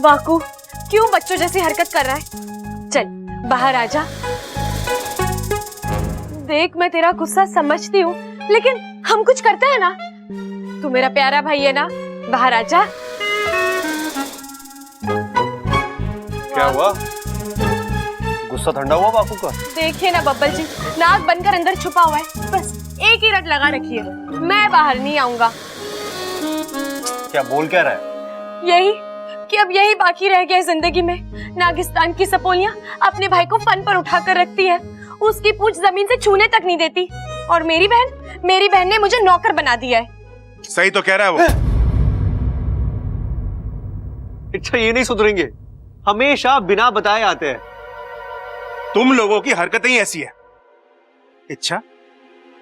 वाकू क्यों बच्चों जैसी हरकत कर रहा है? चल बाहर आजा। देख मैं तेरा गुस्सा समझती हूँ, लेकिन हम कुछ करते हैं ना। तू मेरा प्यारा भाई है ना, बाहर आजा। क्या हुआ? गुस्सा ठंडा हुआ बापू का? देखिए ना बब्बल जी, नाक बनकर अंदर छुपा हुआ है, बस एक ही रट लगा रखी है, मैं बाहर नहीं आऊंगा। क्या बोल क्या रहा है? यही कि अब यही बाकी रह गया है जिंदगी में। नागिस्तान की सपोलियां अपने भाई को फन पर उठाकर रखती है, उसकी पूंछ जमीन से छूने तक नहीं देती। और मेरी बहन ने मुझे नौकर बना दिया है। सही तो कह रहा है वो। अच्छा ये नहीं सुधरेंगे, हमेशा बिना बताए आते हैं। तुम लोगों की हरकतें ही ऐसी है। अच्छा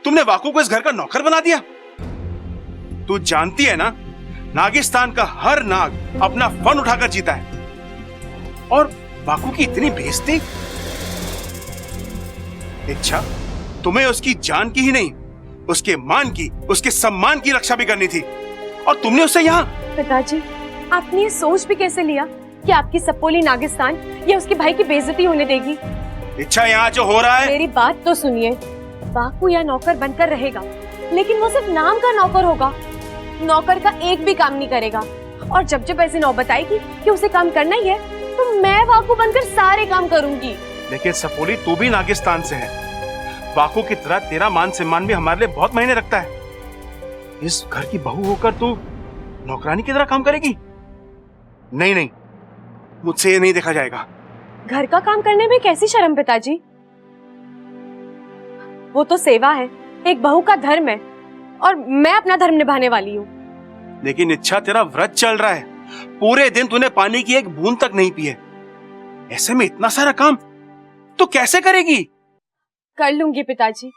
तुमने वाकू को इस घर का नौकर बना दिया? तू जानती है ना, नागिस्तान का हर नाग अपना फन उठाकर जीता है, और वाकू की इतनी बेइज्जती। अच्छा तुम्हें उसकी जान की ही नहीं, उसके मान की, उसके सम्मान की रक्षा भी करनी थी, और तुमने उससे यहाँ। पिताजी आपने ये सोच भी कैसे लिया कि आपकी सपोली नागिस्तान ये उसके भाई की बेइज्जती होने देगी? अच्छा यहाँ जो हो रहा है। मेरी बात तो सुनिए, वाकू या नौकर बनकर रहेगा, लेकिन वो सिर्फ नाम का नौकर होगा। नौकर का एक भी काम नहीं करेगा, और जब जब ऐसी नौबत आएगी कि उसे काम करना ही है, तो मैं वाकू बनकर सारे काम करूंगी। लेकिन सपोली तू भी नागिस्तान से है, वाकू की तरह तेरा मान सम्मान भी हमारे लिए बहुत मायने रखता है। इस घर की बहू होकर तू नौकरानी की तरह काम करेगी? नहीं नहीं, मुझसे ये नहीं देखा जाएगा। घर का काम करने में कैसी शर्म पिताजी? वो तो सेवा है, एक बहू का धर्म है, और मैं अपना धर्म निभाने वाली हूँ। लेकिन इच्छा तेरा व्रत चल रहा है, पूरे दिन तूने पानी की एक बूंद तक नहीं पी है, ऐसे में इतना सारा काम तो कैसे करेगी? कर लूंगी पिताजी,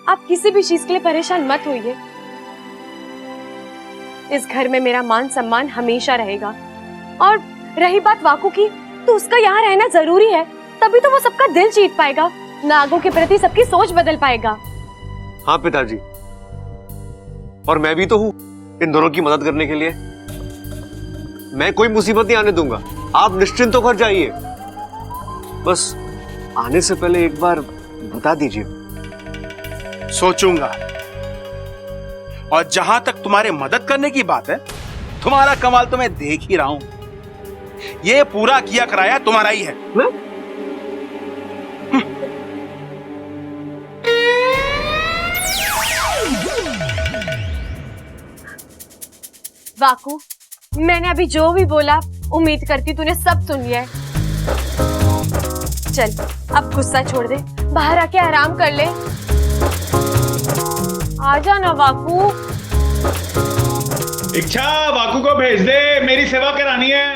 आप किसी भी चीज के लिए परेशान मत होइए। इस घर में मेरा मान सम्मान हमेशा रहेगा, और रही बात वाकू की, तो उसका यहाँ रहना जरूरी है, तभी तो वो सबका दिल जीत पाएगा, नागों के प्रति सबकी सोच बदल पाएगा। हाँ पिताजी, और मैं भी तो हूँ इन दोनों की मदद करने के लिए। मैं कोई मुसीबत नहीं आने दूंगा, आप निश्चिंत होकर जाइए। बस आने से पहले एक बार बता दीजिए। सोचूंगा। और जहां तक तुम्हारे मदद करने की बात है, तुम्हारा कमाल तो मैं देख ही रहा हूं। ये पूरा किया कराया तुम्हारा ही है। वाकू, मैंने अभी जो भी बोला, उम्मीद करती तूने सब सुन लिया है। चल अब गुस्सा छोड़ दे, बाहर आके आराम कर ले। आजा ना वाकू। इच्छा वाकू को भेज दे, मेरी सेवा करानी है।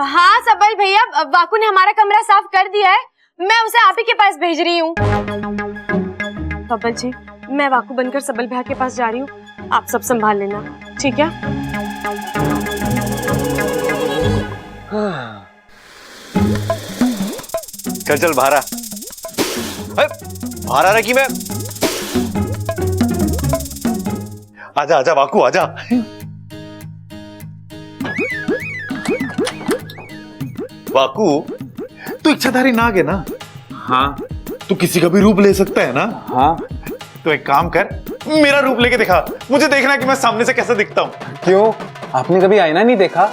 हाँ सबल भैया, वाकू ने हमारा कमरा साफ कर दिया है, मैं उसे आप ही के पास भेज रही हूँ। सबल जी, मैं वाकू बनकर सबल भैया के पास जा रही हूँ, आप सब संभाल लेना, ठीक है? चल चल बाहर आ। बाहर आ रहा कि मैं? आजा आजा वाकू आजा। वाकू, तू इच्छाधारी नाग है ना? हाँ। तू किसी का भी रूप ले सकता है ना? हाँ। तो एक काम कर, मेरा रूप लेके दिखा, मुझे देखना कि मैं सामने से कैसे दिखता हूँ। क्यों, आपने कभी आईना नहीं देखा?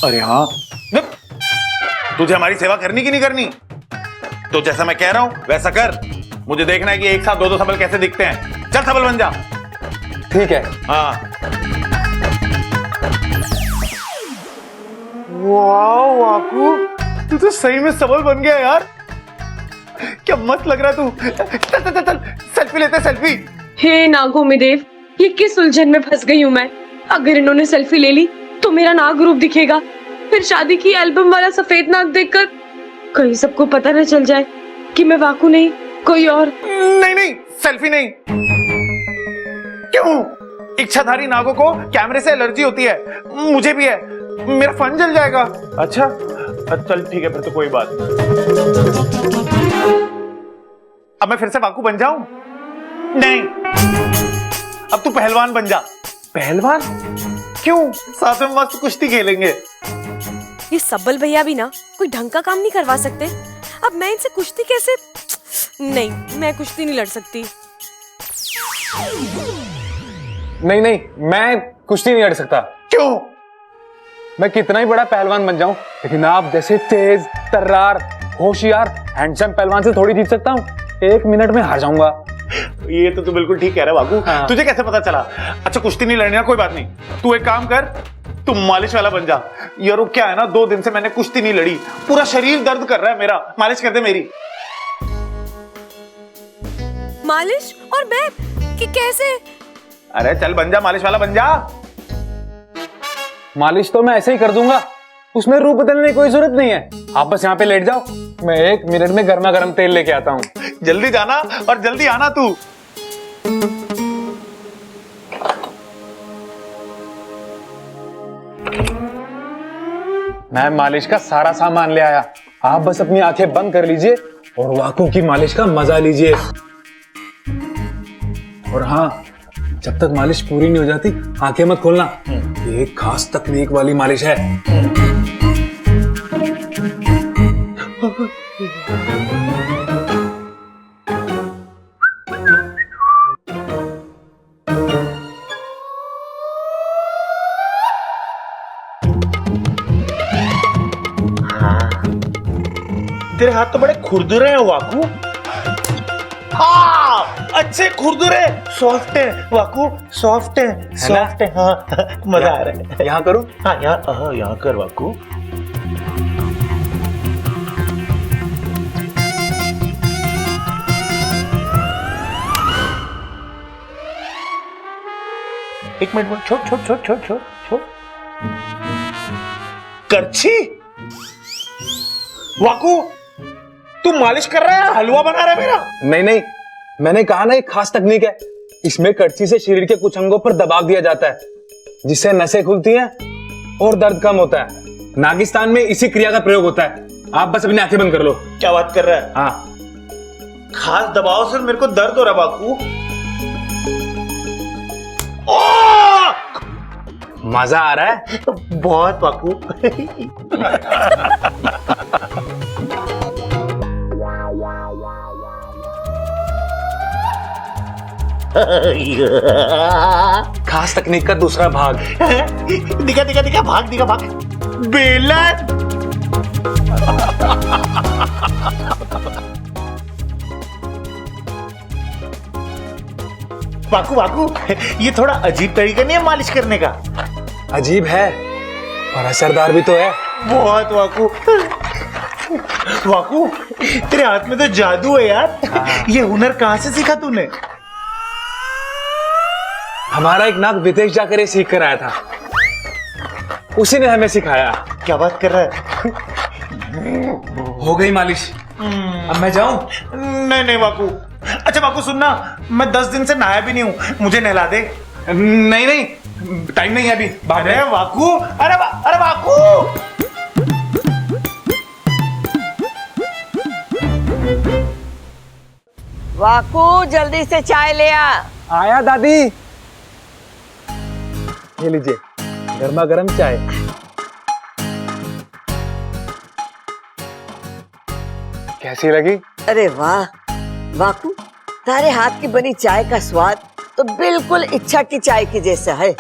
अरे हाँ, तुझे हमारी सेवा करनी कि नहीं करनी? तो जैसा मैं कह रहा हूँ वैसा कर, मुझे देखना है कि एक साथ दो सबल कैसे दिखते हैं। चल सबल बन जा। ठीक है। हाँ। वाह वाकू, तू तो सही में सबल बन गया यार, क्या मस्त लग रहा है तू। चल चल चल चल, सेल्फी लेते सेल्फी। हे नागों में देव, ये किस उलझन में फंस गई हूँ मैं। अगर इन्होंने सेल्फी ले ली तो मेरा नाग रूप दिखेगा, फिर शादी की एल्बम वाला सफेद नाग देखकर कहीं सबको पता न चल जाए कि मैं वाकू नहीं कोई और। नहीं नहीं, सेल्फी नहीं। क्यों? इच्छाधारी नागों को कैमरे से एलर्जी होती है, मुझे भी है, मेरा फन जल जाएगा। अच्छा चल ठीक है, फिर तो कोई बात। अब मैं फिर से वाकू बन जाऊं? नहीं, अब तू पहलवान बन जा। पहलवान? क्यों? साथ में मस्त कुश्ती खेलेंगे। ये सब्बल भैया भी ना कोई ढंग का काम नहीं करवा सकते। अब मैं इनसे कुश्ती कैसे? नहीं, मैं कुश्ती नहीं लड़ सकती। नहीं नहीं, मैं कुश्ती नहीं लड़ सकता। क्यों? मैं कितना ही बड़ा पहलवान बन जाऊं, लेकिन आप जैसे तेज, तर्रार, होशियार, हैंडसम पहलवान से थोड़ी जीत सकता हूं। 1 मिनट में हार जाऊंगा। ये तो तू बिल्कुल ठीक कह रहा है बाबू। हाँ। तुझे कैसे पता चला? अच्छा कुश्ती नहीं लड़नी है, कोई बात नहीं। तू एक काम कर, तू मालिश वाला बन जा। यार क्या है ना, 2 दिन से मैंने कुश्ती नहीं लड़ी, पूरा शरीर दर्द कर रहा है मेरा। मालिश कर दे मेरी। मालिश? और मैं कि कैसे? अरे चल बन जा, मालिश वाला बन जा। मालिश तो मैं ऐसे ही कर दूंगा, उसमें रूप बदलने की कोई जरूरत नहीं है। आप बस यहाँ पे लेट जाओ, मैं 1 मिनट में गर्मा गर्म तेल लेके आता हूँ। जल्दी जाना और जल्दी आना तू। मैं मालिश का सारा सामान ले आया, आप बस अपनी आंखें बंद कर लीजिए और वाकू की मालिश का मजा लीजिए। और हाँ, जब तक मालिश पूरी नहीं हो जाती आंखें मत खोलना। ये एक खास तकनीक वाली मालिश है। तेरे हाथ तो बड़े खुरदुरे हैं वाकू। हाँ, अच्छे खुरदुरे, सॉफ्ट है वाकू, सॉफ्ट है, सॉफ्ट है। हाँ मजा आ रहा है। यहाँ करूं? हाँ यहाँ कर वाकू। एक मिनट, छोड़। करछी? वाकू तू मालिश कर रहा है, हलवा बना रहा है मेरा? नहीं नहीं, मैंने कहा ना एक खास तकनीक है। इसमें कड़छी से शरीर के कुछ अंगों पर दबाव दिया जाता है, जिससे नसें खुलती हैं और दर्द कम होता है। नागिस्तान में इसी क्रिया का प्रयोग होता है। आप बस अपनी आंखें बंद कर लो। क्या बात कर रहा है? हाँ, खास दबाव से मेरे को दर्द हो रहा बाकू। मजा आ रहा है? बहुत बाकू। खास तकनीक का दूसरा भाग। दिखा भाग। बेलन। वाकू ये थोड़ा अजीब तरीका नहीं है मालिश करने का? अजीब है और असरदार भी तो है। बहुत वाकू तेरे हाथ में तो जादू है यार। ये हुनर कहाँ से सीखा तूने? हमारा एक नाग विदेश जाकर ये सीख कर आया था, उसी ने हमें सिखाया। क्या बात कर रहा है? हो गई मालिश, अब मैं जाऊं? नहीं वाकू। अच्छा वाकू सुनना, मैं 10 दिन से नहाया भी नहीं हूँ, मुझे नहला दे। नहीं, टाइम नहीं है अभी। अरे वाकू, अरे वाकू। वाकू जल्दी से चाय ले आ। आया दादी। ये लीजिए गर्मा गर्म चाय। कैसी लगी? अरे वाह वाकू, तारे हाथ की बनी चाय का स्वाद तो बिल्कुल इच्छा की चाय की जैसा है।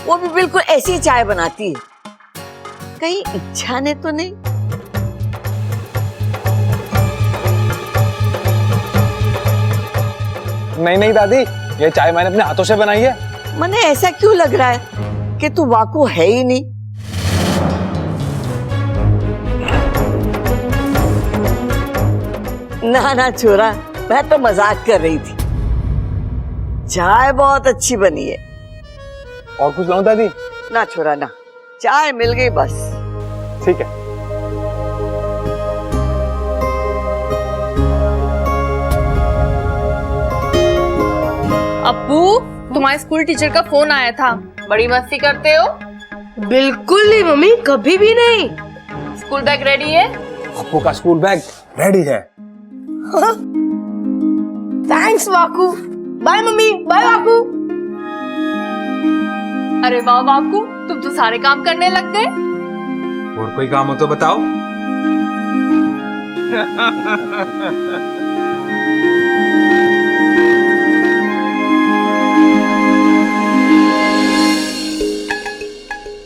वो भी बिल्कुल ऐसी चाय बनाती है, कहीं इच्छा ने तो नहीं? नहीं दादी, ये चाय मैंने अपने हाथों से बनाई है। मने ऐसा क्यों लग रहा है कि तू वाकू है ही नहीं? ना छोरा, मैं तो मजाक कर रही थी। चाय बहुत अच्छी बनी है। और कुछ लाऊं दादी? ना छोरा ना, चाय मिल गई बस। ठीक है। अब्बू, तुम्हारे स्कूल टीचर का फोन आया था। बड़ी मस्ती करते हो? बिल्कुल नहीं मम्मी, कभी भी नहीं। स्कूल बैग रेडी है? अप्पू का स्कूल बैग रेडी है। Thanks Vaku. Bye mummy, bye Vaku. अरे वाह वाकू, तुम तो सारे काम करने लग गए। और कोई काम हो तो बताओ।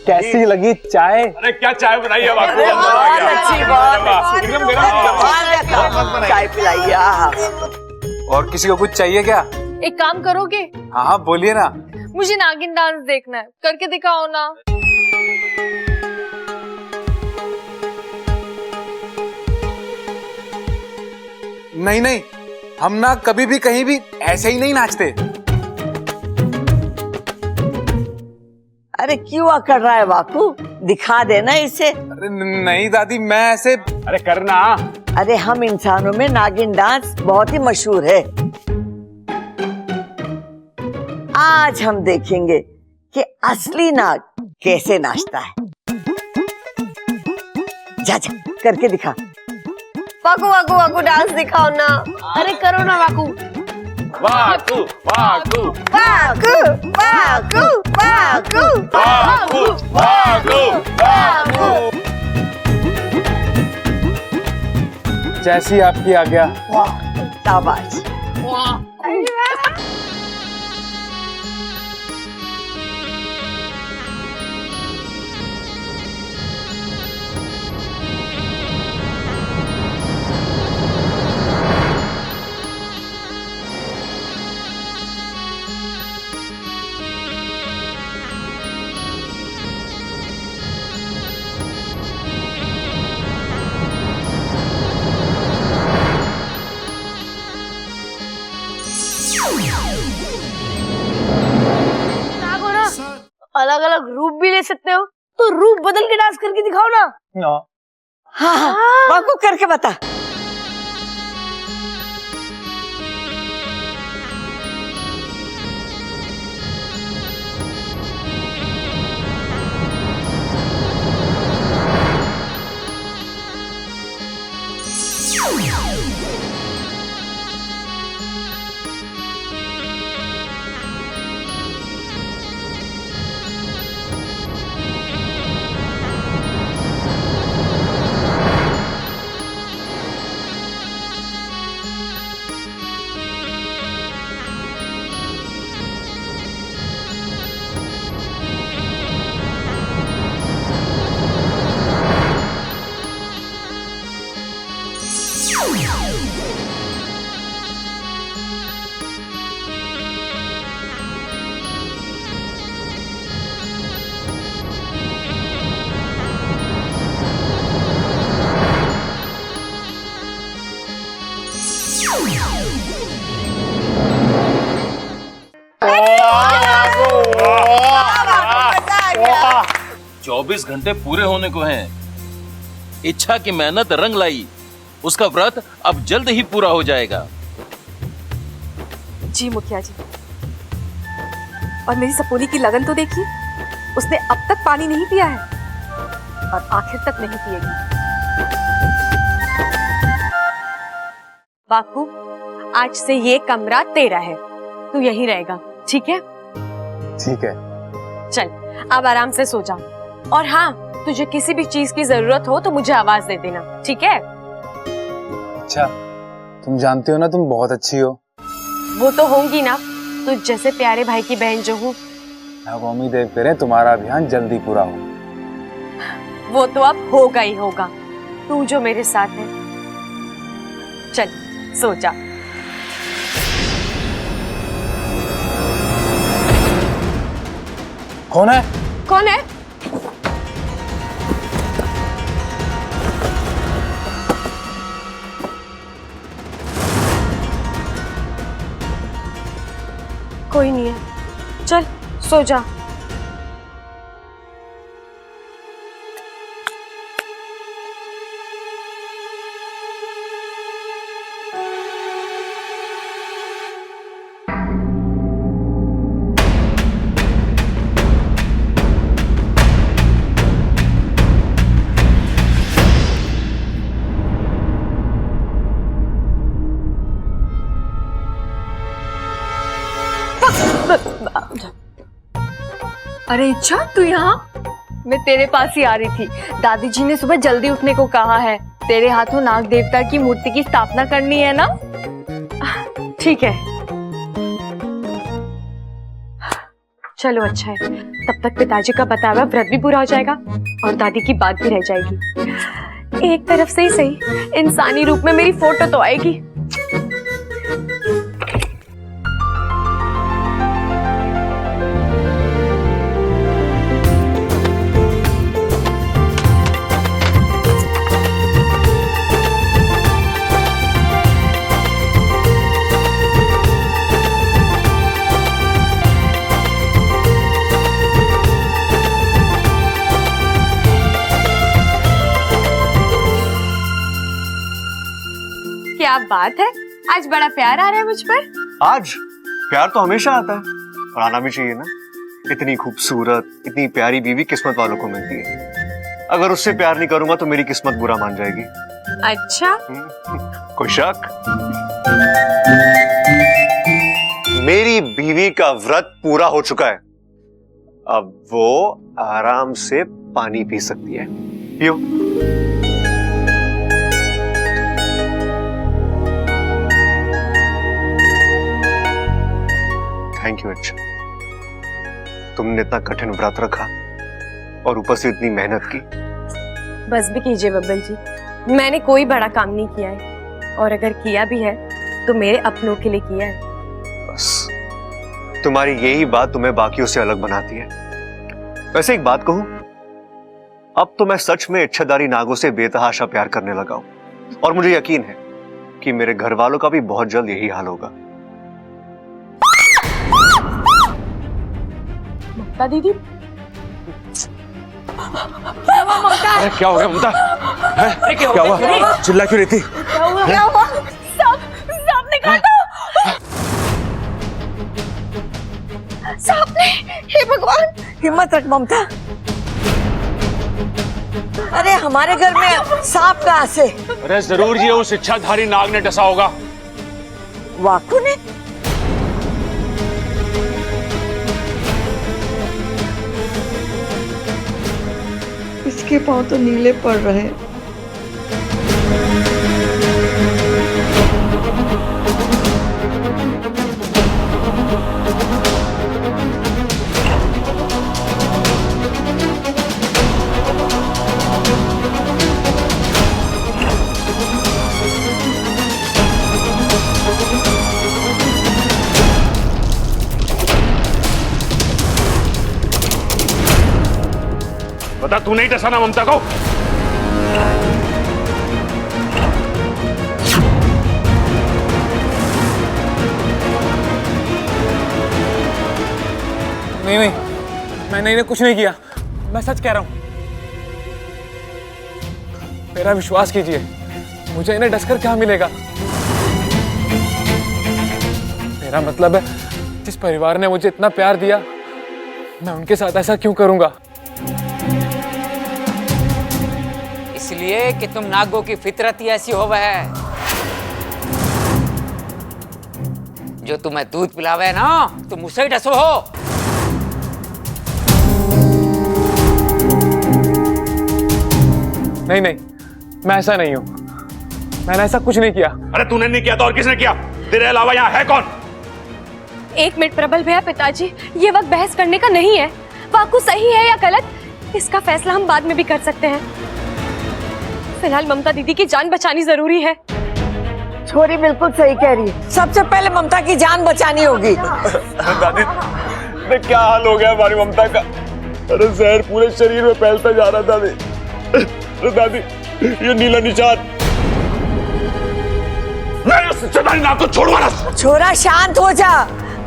कैसी लगी चाय? अरे क्या चाय बनाई है वाकू? बहुत अच्छी, बहुत अच्छी। एकदम गरम। कमाल का काम। चाय पिलाइए। आहा। और किसी को कुछ चाहिए क्या? एक काम करोगे? हाँ हाँ बोलिए ना। मुझे नागिन डांस देखना है, करके दिखाओ ना। नहीं नहीं, हम ना कभी भी कहीं भी ऐसे ही नहीं नाचते। अरे क्यों अकड़ रहा है वाकू? दिखा देना इसे। अरे नहीं दादी, मैं ऐसे। अरे करना। अरे हम इंसानों में नागिन डांस बहुत ही मशहूर है। आज हम देखेंगे कि असली नाग कैसे नाचता है। जा जा करके दिखा। वाकू वाकू वाकू डांस दिखाओ ना। अरे करो ना वाकू। वाकू वाकू वाकू वाकू वाकू वाकू वाकू वाकू। जैसी आपकी आज्ञा। शाबाश। अलग अलग रूप भी ले सकते हो, तो रूप बदल के डांस करके दिखाओ ना। हाँ हाँ वाकू करके बता। वाह! 24 घंटे पूरे होने को हैं। इच्छा की मेहनत रंग लाई। उसका व्रत अब जल्द ही पूरा हो जाएगा। जी मुखिया जी, और मेरी सपोली की लगन तो देखिए, उसने अब तक पानी नहीं पिया है और आखिर तक नहीं पिएगी। बापू, आज से ये कमरा तेरा है, तू यहीं रहेगा, ठीक है? ठीक है। चल अब आराम से सो जा, और हाँ, तुझे किसी भी चीज की जरूरत हो तो मुझे आवाज दे देना, ठीक है? अच्छा, तुम जानती हो ना, तुम बहुत अच्छी हो। वो तो होंगी ना, तुझ जैसे प्यारे भाई की बहन जो हूँ। अब उम्मीद करें तुम्हारा अभियान जल्दी पूरा हो। वो तो अब होगा ही होगा, तू जो मेरे साथ है। चल सो जा। कौन है? कौन है? कोई नहीं है, चल सो जा। अरे इच्छा तू यहाँ? मैं तेरे पास ही आ रही थी। दादी जी ने सुबह जल्दी उठने को कहा है। तेरे हाथों नाग देवता की मूर्ति की स्थापना करनी है ना? ठीक है, चलो अच्छा है। तब तक पिताजी का बताया हुआ व्रत भी पूरा हो जाएगा और दादी की बात भी रह जाएगी। एक तरफ से ही सही, इंसानी रूप में मेरी फोटो तो आएगी। क्या बात है, आज बड़ा प्यार आ रहा है मुझ पर। आज प्यार तो हमेशा आता है और आना भी चाहिए ना। इतनी खूबसूरत, इतनी प्यारी बीवी किस्मत वालों को मिलती है। अगर उससे प्यार नहीं करूंगा तो मेरी किस्मत बुरा मान जाएगी। अच्छा, कोई शक? मेरी बीवी का व्रत पूरा हो चुका है। अब वो आराम से पानी पी सकती है। पियो। थैंक यू अच्छा। तुमने इतना कठिन व्रत रखा और ऊपर से इतनी मेहनत की। बस भी कीजिए बब्बल जी, मैंने कोई बड़ा काम नहीं किया है और अगर किया भी है तो मेरे अपनों के लिए किया है। बस तुम्हारी यही बात तुम्हें बाकियों से अलग बनाती है। वैसे एक बात कहूं, अब तो मैं सच में इच्छाधारी नागों से बेतहाशा प्यार करने लगा हूं और मुझे यकीन है कि मेरे घर वालों का भी बहुत जल्द यही हाल होगा। ममता दीदी, अरे क्या हो गया ममता? है? क्या हुआ? चिल्ला क्यों रही थी? क्या हुआ? सांप ने काटा। सांप ने, हे भगवान। हिम्मत रख ममता। अरे हमारे घर में सांप कहाँ से? अरे जरूर ये उस इच्छाधारी नाग ने डसा होगा। वाकू ने? इसके पांव तो नीले पड़ रहे हैं। बता, तू नहीं डसा ना ममता को? नहीं, मैंने इन्हें कुछ नहीं किया। मैं सच कह रहा हूं। मेरा विश्वास कीजिए, मुझे इन्हें डसकर क्या मिलेगा? मेरा मतलब है, जिस परिवार ने मुझे इतना प्यार दिया, मैं उनके साथ ऐसा क्यों करूंगा? इसलिए कि तुम नागों की फितरत ही ऐसी हो है। जो तुम्हें दूध पिलावे ना, तुम उसे ही डसो हो। नहीं, मैं ऐसा नहीं हूं। मैंने ऐसा कुछ नहीं किया। अरे तूने नहीं किया तो और किसने किया? तेरे अलावा यहाँ है कौन? एक मिनट प्रबल भैया, पिताजी ये वक्त बहस करने का नहीं है। वाकु सही है या गलत, इसका फैसला हम बाद में भी कर सकते हैं। फिलहाल ममता दीदी की जान बचानी जरूरी है। छोरी बिल्कुल सही कह रही है। सबसे पहले ममता की जान बचानी होगी। दादी, क्या हाल हो गया हमारी ममता का? अरे जहर पूरे शरीर में फैलता जा रहा दादी। अरे दादी, ये नीला निशान। मैं उस इच्छाधारी नाग को छोड़ूंगा ना। छोरा शांत हो जा,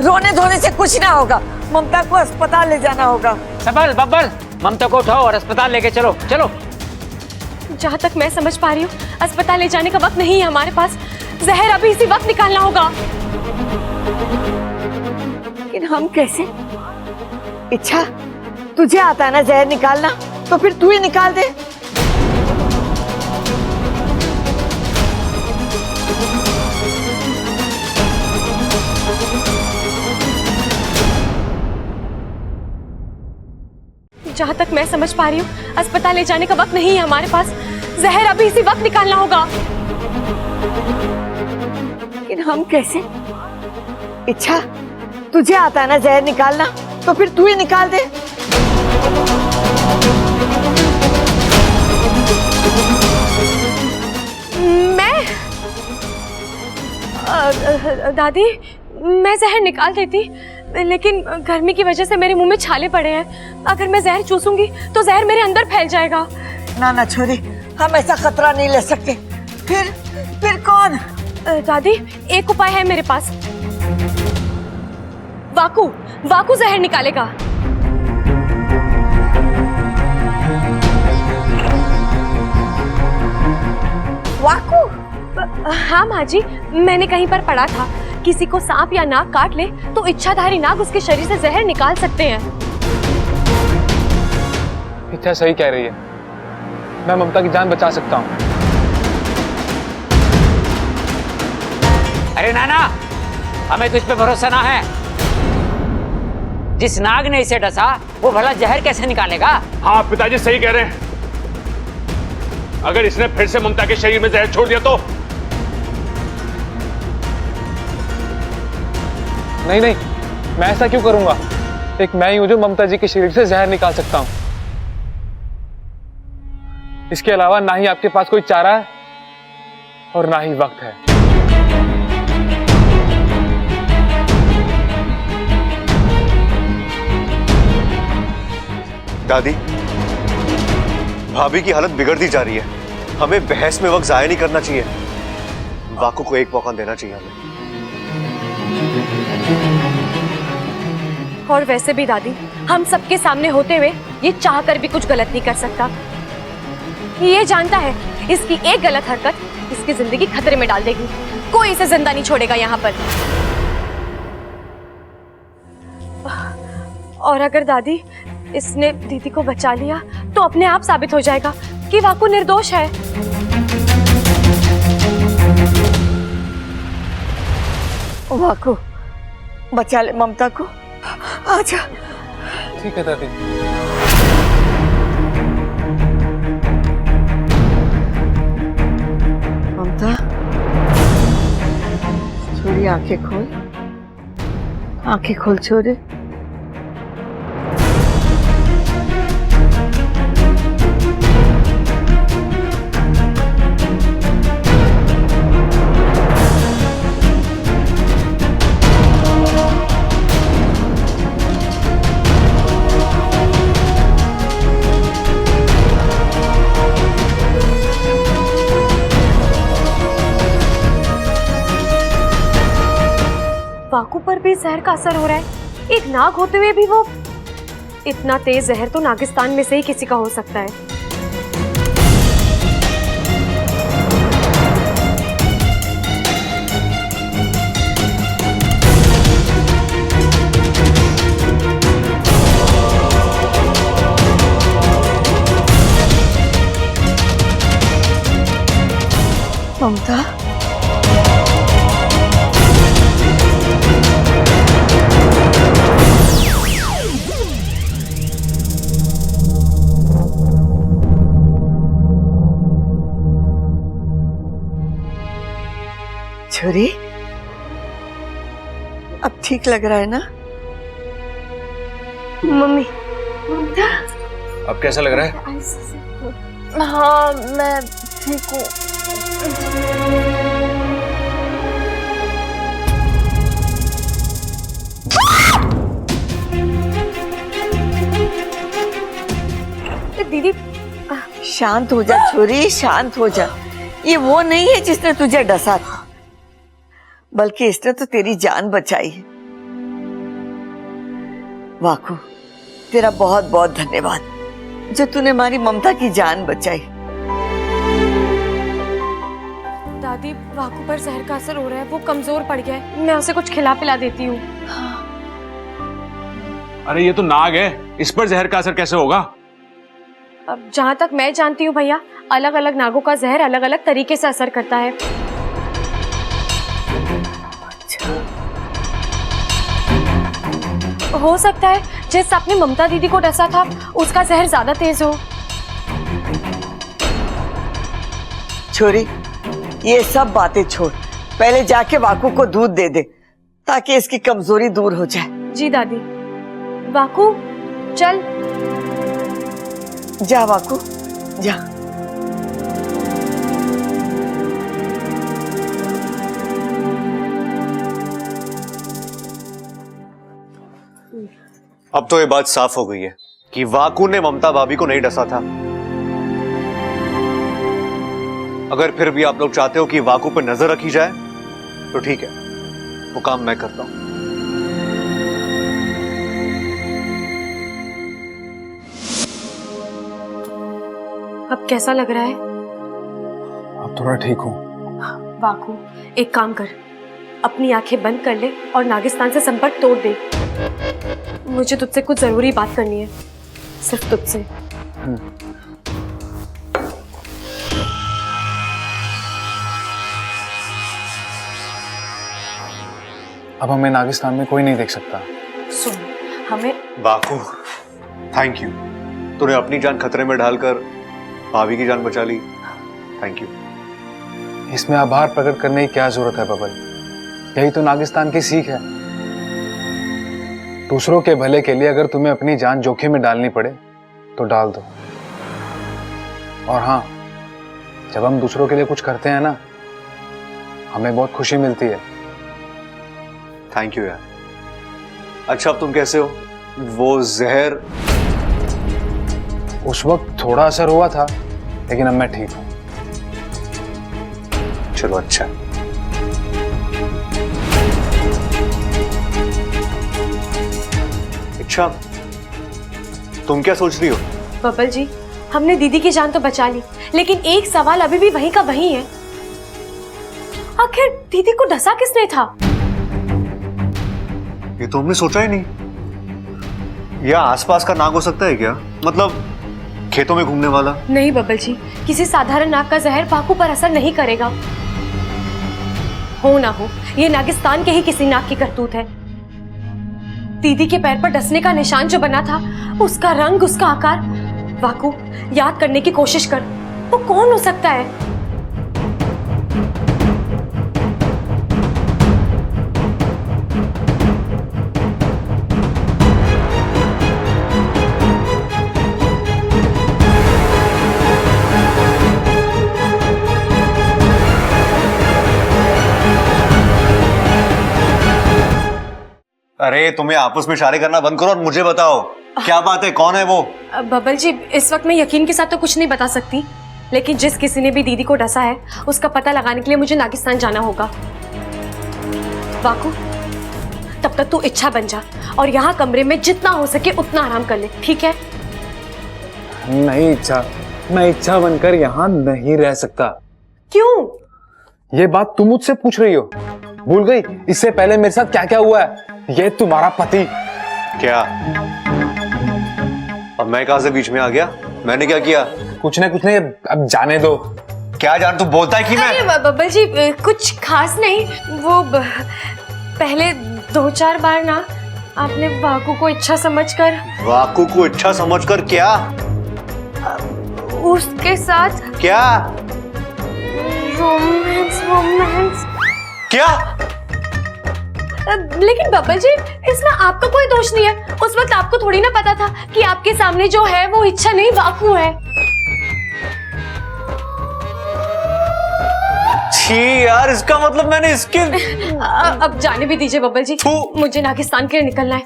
रोने धोने से कुछ ना होगा। ममता को अस्पताल ले जाना होगा। सबल बब्बल, ममता को उठाओ और अस्पताल लेके चलो। चलो। जहाँ तक मैं समझ पा रही हूँ, अस्पताल ले जाने का वक्त नहीं है हमारे पास। जहर अभी इसी वक्त निकालना होगा। लेकिन हम कैसे? इच्छा, तुझे आता है ना जहर निकालना, तो फिर तू ही निकाल दे। जहाँ तक मैं समझ पा रही हूँ अस्पताल ले जाने का वक्त नहीं है हमारे पास। जहर अभी इसी वक्त निकालना होगा। लेकिन हम कैसे? इच्छा, तुझे आता है ना जहर निकालना, तो फिर तू ही निकाल दे। मैं दादी, मैं जहर निकाल देती, लेकिन गर्मी की वजह से मेरे मुंह में छाले पड़े हैं। अगर मैं जहर चूसूंगी तो जहर मेरे अंदर फैल जाएगा। ना ना छोरी, हम ऐसा खतरा नहीं ले सकते। फिर कौन? दादी, एक उपाय है मेरे पास। वाकू जहर निकालेगा। वाकू? हाँ माँ जी, मैंने कहीं पर पढ़ा था किसी को सांप या नाग काट ले तो इच्छाधारी नाग उसके शरीर से जहर निकाल सकते हैं। इच्छा सही कह रही है, मैं ममता की जान बचा सकता हूँ। अरे नाना, हमें तुझ पे भरोसा ना है। जिस नाग ने इसे डसा वो भला जहर कैसे निकालेगा? हाँ पिताजी सही कह रहे हैं। अगर इसने फिर से ममता के शरीर में जहर छोड़ दिया तो? नहीं, मैं ऐसा क्यों करूंगा? एक मैं ही हूं जो ममता जी के शरीर से जहर निकाल सकता हूं। इसके अलावा ना ही आपके पास कोई चारा है और ना ही वक्त है। दादी, भाभी की हालत बिगड़ती जा रही है। हमें बहस में वक्त जाया नहीं करना चाहिए। वाकू को एक मौका देना चाहिए हमें। और वैसे भी दादी, हम सबके सामने होते हुए ये चाह कर भी कुछ गलत नहीं कर सकता। ये जानता है इसकी एक गलत हरकत इसकी जिंदगी खतरे में डाल देगी। कोई इसे जिंदा नहीं छोड़ेगा यहाँ पर। और अगर दादी इसने दीदी को बचा लिया तो अपने आप साबित हो जाएगा कि वाकू निर्दोष है। वाकू, बचा ले ममता को। आजा। ठीक है दादी। ममता, छोरी आंखें खोल, आंखें खोल छोरी। वाकू पर भी जहर का असर हो रहा है। एक नाग होते हुए भी वो इतना तेज जहर तो नागिस्तान में से ही किसी का हो सकता है। ममता, छोरी, अब ठीक लग रहा है ना? मम्मी, ममता, अब कैसा लग रहा है? हाँ मैं ठीक हूँ। दीदी, शांत हो जा छोरी, शांत हो जा। ये वो नहीं है जिसने तुझे डसा था, बल्कि इसने तो तेरी जान बचाई है। वाकू, तेरा बहुत बहुत धन्यवाद जो तूने हमारी ममता की जान बचाई। दादी, वाकू पर जहर का असर हो रहा है, वो कमजोर पड़ गया है। मैं उसे कुछ खिला पिला देती हूँ। अरे ये तो नाग है, इस पर जहर का असर कैसे होगा? अब जहाँ तक मैं जानती हूँ भैया, अलग अलग नागों का जहर अलग अलग तरीके से असर करता है। हो सकता है जिस आपने ममता दीदी को डसा था उसका जहर ज्यादा तेज हो। छोरी, ये सब बातें छोड़, पहले जाके वाकू को दूध दे दे ताकि इसकी कमजोरी दूर हो जाए। जी दादी। वाकू चल। जा वाकू जा। अब तो ये बात साफ हो गई है कि वाकू ने ममता भाभी को नहीं डसा था। अगर फिर भी आप लोग चाहते हो कि वाकू पर नजर रखी जाए तो ठीक है, वो काम मैं करता हूं। अब कैसा लग रहा है? अब थोड़ा ठीक हूँ। वाकू एक काम कर, अपनी आंखें बंद कर ले और नागिस्तान से संपर्क तोड़ दे। मुझे तुझसे कुछ जरूरी बात करनी है, सिर्फ तुझसे। अब हमें नागिस्तान में कोई नहीं देख सकता। सुन, हमें वाकू थैंक यू, तूने अपनी जान खतरे में डालकर भाभी की जान बचा ली। Thank you. इसमें आभार प्रकट करने की क्या जरूरत है बबल? यही तो नागिस्तान की सीख है। दूसरों के भले के लिए अगर तुम्हें अपनी जान जोखिम में डालनी पड़े तो डाल दो। और हाँ, जब हम दूसरों के लिए कुछ करते हैं ना, हमें बहुत खुशी मिलती है। थैंक यू यार। अच्छा अब तुम कैसे हो? वो जहर उस वक्त थोड़ा असर हुआ था, लेकिन अब मैं ठीक हूं। चलो अच्छा। अच्छा, तुम क्या सोच रही हो? बबल जी, हमने दीदी की जान तो बचा ली, लेकिन एक सवाल अभी भी वहीं का वहीं है। आखिर दीदी को डसा किसने था? ये तो हमने सोचा ही नहीं। या आसपास का नाग हो सकता है क्या? मतलब खेतों में घूमने वाला? नहीं बबल जी, किसी साधारण नाग का जहर वाकू पर असर नहीं करेगा। हो ना हो, ये नागिस्तान के ही किसी नाग की करतूत है। दीदी के पैर पर डसने का निशान जो बना था, उसका रंग, उसका आकार, वाकू याद करने की कोशिश कर, वो कौन हो सकता है? अरे तुम्हें आपस में इशारे करना बंद करो और मुझे बताओ क्या बात है, कौन है वो? बबल जी, इस वक्त मैं यकीन के साथ तो कुछ नहीं बता सकती, लेकिन जिस किसी ने भी दीदी को डसा है उसका पता लगाने के लिए मुझे नागिस्तान जाना होगा। वाकू, तब तक तू इच्छा बन जा और यहाँ कमरे में जितना हो सके उतना आराम कर ले, ठीक है? नहीं इच्छा, मैं इच्छा बनकर यहाँ नहीं रह सकता। क्यों? ये बात तुम मुझसे पूछ रही हो? भूल गई इससे पहले मेरे साथ क्या क्या हुआ है? ये तुम्हारा पति। क्या? अब मैं कहां से बीच में आ गया? मैंने क्या किया? कुछ नहीं, अब जाने दो। क्या जान, तू बोलता है कि मैं? अरे बबल जी, कुछ खास नहीं, वो पहले 2-4 बार ना आपने वाकू को इच्छा समझकर। वाकू को इच्छा समझकर क्या? उसके साथ क्या? रोमांस। क्या? लेकिन बब्बल जी, इसमें आपका कोई दोष नहीं है। उस वक्त आपको थोड़ी ना पता था कि आपके सामने जो है वो इच्छा नहीं वाकू है। छी यार, इसका मतलब मैंने इसके अब जाने भी दीजिए बब्बल जी, मुझे नागिस्तान के लिए निकलना है।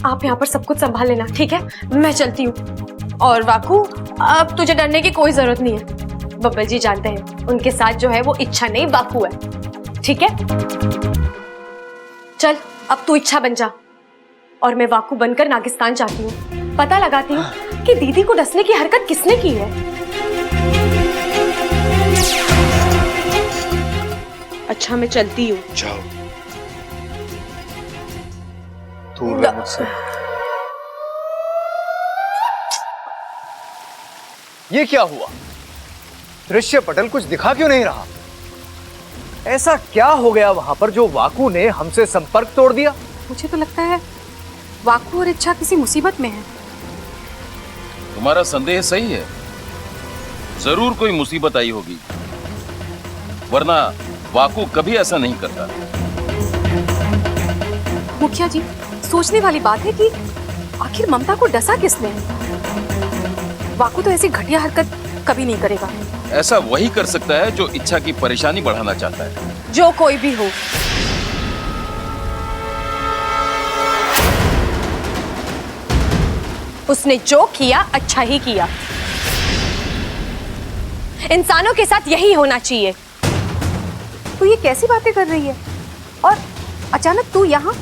आप यहाँ पर सब कुछ संभाल लेना, ठीक है? मैं चलती हूँ। और वाकू, अब तुझे डरने की कोई जरूरत नहीं है। बब्बल जी जानते हैं उनके साथ जो है वो इच्छा नहीं वाकू है, ठीक है? चल, अब तू इच्छा बन जा और मैं वाकू बनकर नागिस्तान जाती हूँ, पता लगाती हूँ कि दीदी को डसने की हरकत किसने की है। अच्छा, मैं चलती हूँ। जाओ, दूर रह मुझसे। ये क्या हुआ? दृश्य पटल कुछ दिखा क्यों नहीं रहा? ऐसा क्या हो गया वहां पर जो वाकू ने हमसे संपर्क तोड़ दिया? मुझे तो लगता है वाकू और इच्छा किसी मुसीबत में है। तुम्हारा संदेह सही है, जरूर कोई मुसीबत आई होगी, वरना वाकू कभी ऐसा नहीं करता। मुखिया जी, सोचने वाली बात है कि आखिर ममता को डसा किसने? वाकू तो ऐसी घटिया हरकत कभी नहीं करेगा। ऐसा वही कर सकता है जो इच्छा की परेशानी बढ़ाना चाहता है। जो कोई भी हो, उसने जो किया अच्छा ही किया। इंसानों के साथ यही होना चाहिए। तू ये कैसी बातें कर रही है? और अचानक तू यहाँ?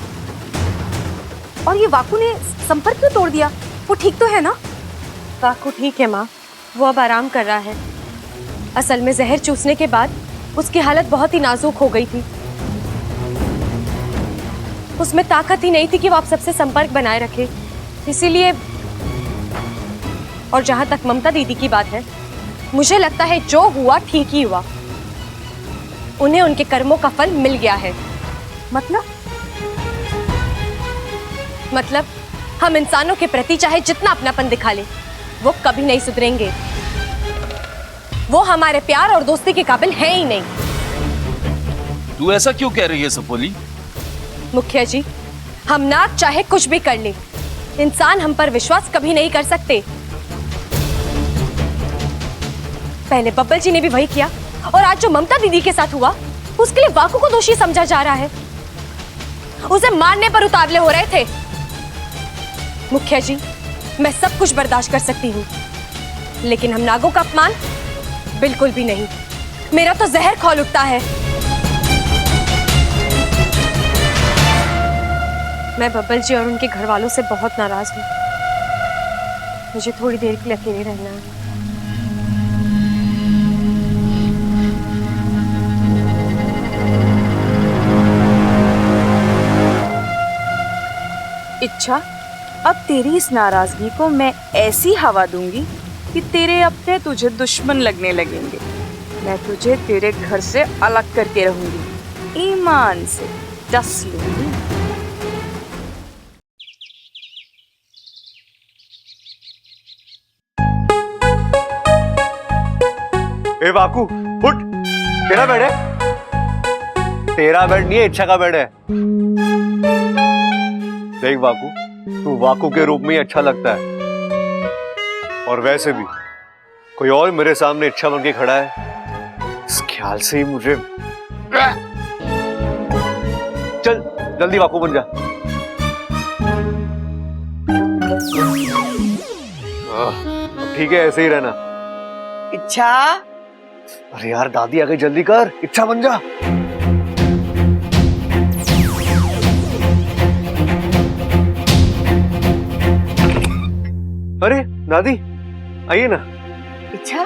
और ये वाकू ने संपर्क क्यों तोड़ दिया? वो ठीक तो है ना? वाकू ठीक है माँ, वो अब आराम कर रहा है। असल में जहर चूसने के बाद उसकी हालत बहुत ही नाजुक हो गई थी। उसमें ताकत ही नहीं थी कि वो आप सबसे संपर्क बनाए रखे, इसीलिए। और जहां तक ममता दीदी की बात है, मुझे लगता है जो हुआ ठीक ही हुआ। उन्हें उनके कर्मों का फल मिल गया है। मतलब हम इंसानों के प्रति चाहे जितना अपनापन दिखा ले, वो कभी नहीं सुधरेंगे। वो हमारे प्यार और दोस्ती के काबिल है ही नहीं। तू ऐसा क्यों कह रही है सपोली? मुखिया जी, हम नाग चाहे कुछ भी कर ले, इंसान हम पर विश्वास कभी नहीं कर सकते। पहले बब्बल जी ने भी वही किया, और आज जो ममता दीदी के साथ हुआ, उसके लिए वाकू को दोषी समझा जा रहा है। उसे मारने पर उतावले हो रहे थे। मुखिया जी, मैं सब कुछ बर्दाश्त कर सकती हूँ, लेकिन हम नागों का अपमान बिल्कुल भी नहीं। मेरा तो जहर खौल उठता है। मैं बब्बल जी और उनके घर वालों से बहुत नाराज हूँ। मुझे थोड़ी देर के लिए अकेले रहना है। इच्छा, अब तेरी इस नाराजगी को मैं ऐसी हवा दूंगी कि तेरे अपने तुझे दुश्मन लगने लगेंगे। मैं तुझे तेरे घर से अलग करके रहूंगी, ईमान से डस लूंगी। ए वाकू, उठ। तेरा बेड है? तेरा बेड नहीं है, इच्छा का बेड है। देख वाकू, तू वाकू के रूप में ही अच्छा लगता है, और वैसे भी कोई और मेरे सामने इच्छा बन के खड़ा है, इस ख्याल से ही मुझे। चल जल्दी वाकू बन जा। ठीक है, ऐसे ही रहना। इच्छा, अरे यार दादी आ गई, जल्दी कर, इच्छा बन जा। अरे दादी आइए ना। इच्छा,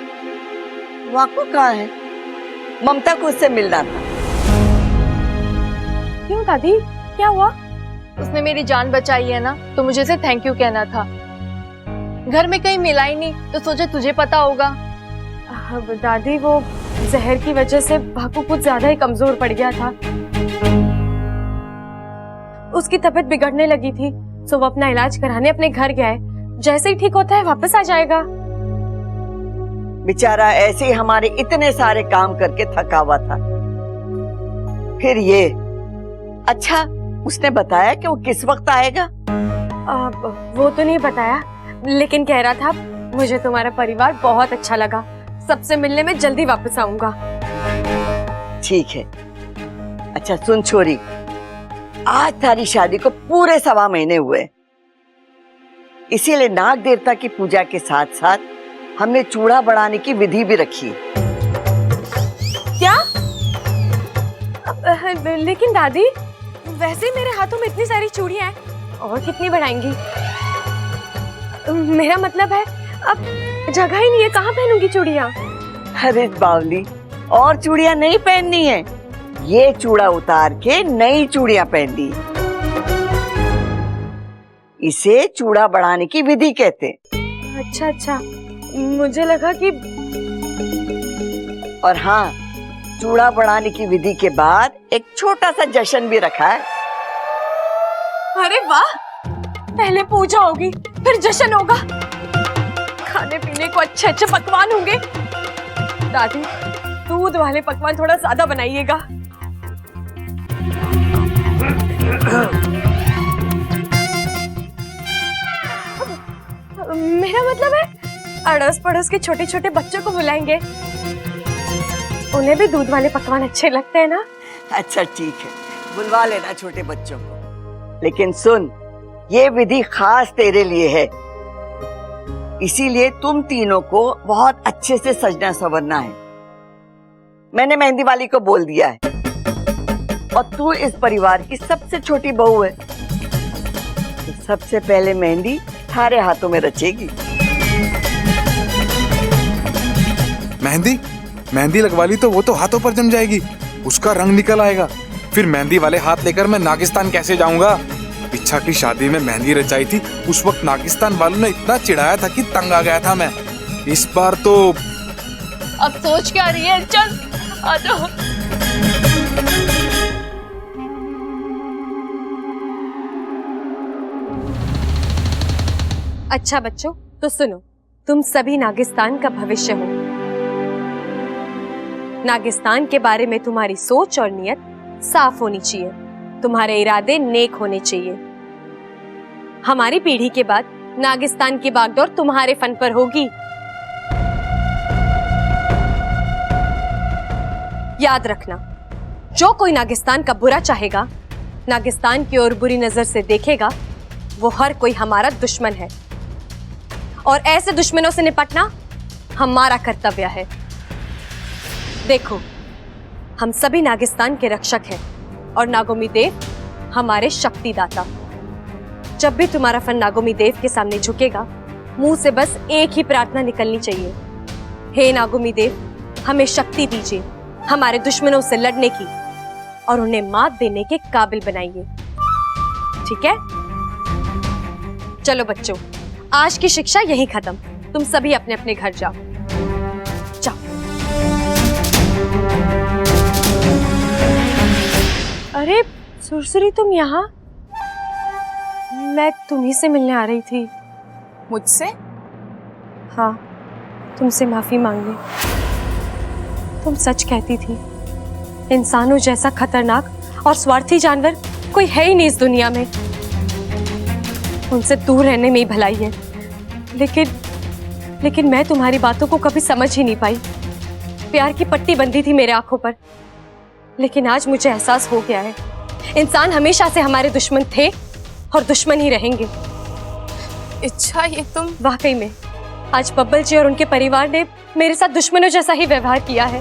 वाकू कहाँ है? ममता को उससे मिलना था। क्यों दादी, क्या हुआ? उसने मेरी जान बचाई है ना, तो मुझे उसे थैंक यू कहना था। घर में कहीं मिला ही नहीं, तो सोचा तुझे पता होगा। दादी, वो जहर की वजह से वाकू कुछ ज्यादा ही कमजोर पड़ गया था। उसकी तबीयत बिगड़ने लगी थी, तो वो अपना इलाज कराने अपने घर गया है। जैसे ही ठीक होता है वापस आ जाएगा। बेचारा ऐसे ही हमारे इतने सारे काम करके थका हुआ था। फिर ये अच्छा, उसने बताया कि वो किस वक्त आएगा? वो तो नहीं बताया, लेकिन कह रहा था मुझे तुम्हारा परिवार बहुत अच्छा लगा, सबसे मिलने में जल्दी वापस आऊंगा। ठीक है। अच्छा सुन छोरी, आज तारी शादी को पूरे 1.25 महीने हुए, इसीलिए नाग देवता की पूजा के साथ साथ हमने चूड़ा बढ़ाने की विधि भी रखी। क्या? लेकिन दादी, वैसे ही मेरे हाथों में इतनी सारी चूड़ियां हैं, और कितनी बढ़ाएंगी? मेरा मतलब है अब जगह ही नहीं है, कहाँ पहनूंगी चूड़ियां? अरे बावली, और चूड़ियां नहीं पहननी है, ये चूड़ा उतार के नई चूड़ियां पहननी। इसे चूड़ा बढ़ाने की विधि कहते हैं। अच्छा अच्छा, मुझे लगा कि। और हाँ, चूड़ा बढ़ाने की विधि के बाद एक छोटा सा जश्न भी रखा है। अरे वाह, पहले पूजा होगी, फिर जश्न होगा, खाने पीने को अच्छे अच्छे पकवान होंगे। दादी, दूध वाले पकवान थोड़ा ज्यादा बनाइएगा। मेरा मतलब है अड़ोस पड़ोस के छोटे छोटे बच्चों को बुलाएंगे, उन्हें भी दूध वाले पकवान अच्छे लगते हैं ना। अच्छा ठीक है, बुलवा लेना छोटे बच्चों को, लेकिन सुन, ये विधि खास तेरे लिए है, इसीलिए तुम तीनों को बहुत अच्छे से सजना संवरना है। मैंने मेहंदी वाली को बोल दिया है, और तू इस परिवार की सबसे छोटी बहू है, तो सबसे पहले मेहंदी थारे हाथों में रचेगी। मेहंदी मेहंदी लगवा ली तो वो तो हाथों पर जम जाएगी, उसका रंग निकल आएगा, फिर मेहंदी वाले हाथ लेकर मैं नागिस्तान कैसे जाऊंगा? इच्छा की शादी में मेहंदी रचाई थी, उस वक्त नागिस्तान वालों ने इतना चिढ़ाया था कि तंग आ गया था मैं। इस बार तो अब सोच क्या रही है? चल आ जाओ। अच्छा बच्चों, तो सुनो, तुम सभी नागिस्तान का भविष्य हो। नागिस्तान के बारे में तुम्हारी सोच और नियत साफ होनी चाहिए, तुम्हारे इरादे नेक होने चाहिए। हमारी पीढ़ी के बाद नागिस्तान की बागडोर तुम्हारे फन पर होगी। याद रखना, जो कोई नागिस्तान का बुरा चाहेगा, नागिस्तान की ओर बुरी नजर से देखेगा, वो हर कोई हमारा दुश्मन है, और ऐसे दुश्मनों से निपटना हमारा कर्तव्य है। देखो, हम सभी नागिस्तान के रक्षक हैं, और नागोमी देव हमारे शक्तिदाता। जब भी तुम्हारा फन नागोमी देव के सामने झुकेगा, मुंह से बस एक ही प्रार्थना निकलनी चाहिए, हे नागोमी देव, हमें शक्ति दीजिए हमारे दुश्मनों से लड़ने की, और उन्हें मात देने के काबिल बनाइए। ठीक है? चलो बच्चों, आज की शिक्षा यहीं खत्म, तुम सभी अपने अपने घर जाओ। जाओ। अरे सुरसुरी, तुम यहाँ? मैं तुम्ही से मिलने आ रही थी। मुझसे? हाँ, तुमसे माफी मांगने। तुम सच कहती थी, इंसानों जैसा खतरनाक और स्वार्थी जानवर कोई है ही नहीं इस दुनिया में। उनसे दूर रहने में ही भलाई है, लेकिन मैं तुम्हारी बातों को कभी समझ ही नहीं पाई। प्यार की पट्टी बंधी थी मेरे आंखों पर, लेकिन आज मुझे एहसास हो गया है, इंसान हमेशा से हमारे दुश्मन थे और दुश्मन ही रहेंगे। इच्छा, ये तुम? वाकई में आज बब्बल जी और उनके परिवार ने मेरे साथ दुश्मनों जैसा ही व्यवहार किया है।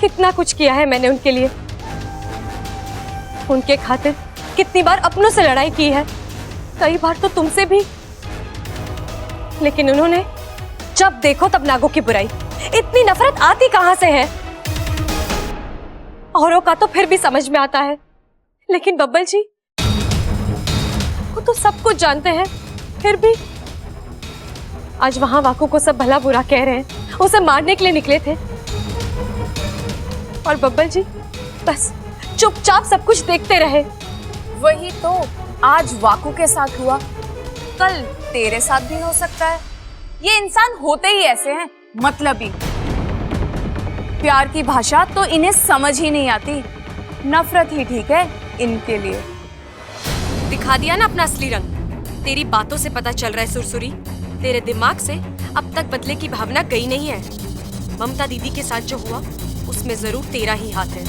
कितना कुछ किया है मैंने उनके लिए, उनके खातिर कितनी बार अपनों से लड़ाई की है, कई बार तो तुमसे भी, लेकिन उन्होंने जब देखो तब नागों की बुराई। इतनी नफरत आती कहां से है? औरों का तो फिर भी समझ में आता है, लेकिन बब्बल जी, वो तो सब कुछ जानते हैं, फिर भी आज वहां वाकू को सब भला बुरा कह रहे हैं, उसे मारने के लिए निकले थे, और बब्बल जी बस चुपचाप सब कुछ देखते रहे। वही तो आज वाकू के साथ हुआ, कल तेरे साथ भी हो सकता है। ये इंसान होते ही ऐसे हैं, मतलबी। प्यार की भाषा तो इन्हें समझ ही नहीं आती, नफरत ही ठीक है इनके लिए। दिखा दिया ना अपना असली रंग। तेरी बातों से पता चल रहा है सुरसुरी, तेरे दिमाग से अब तक बदले की भावना गई नहीं है। ममता दीदी के साथ जो हुआ, उसमें जरूर तेरा ही हाथ है।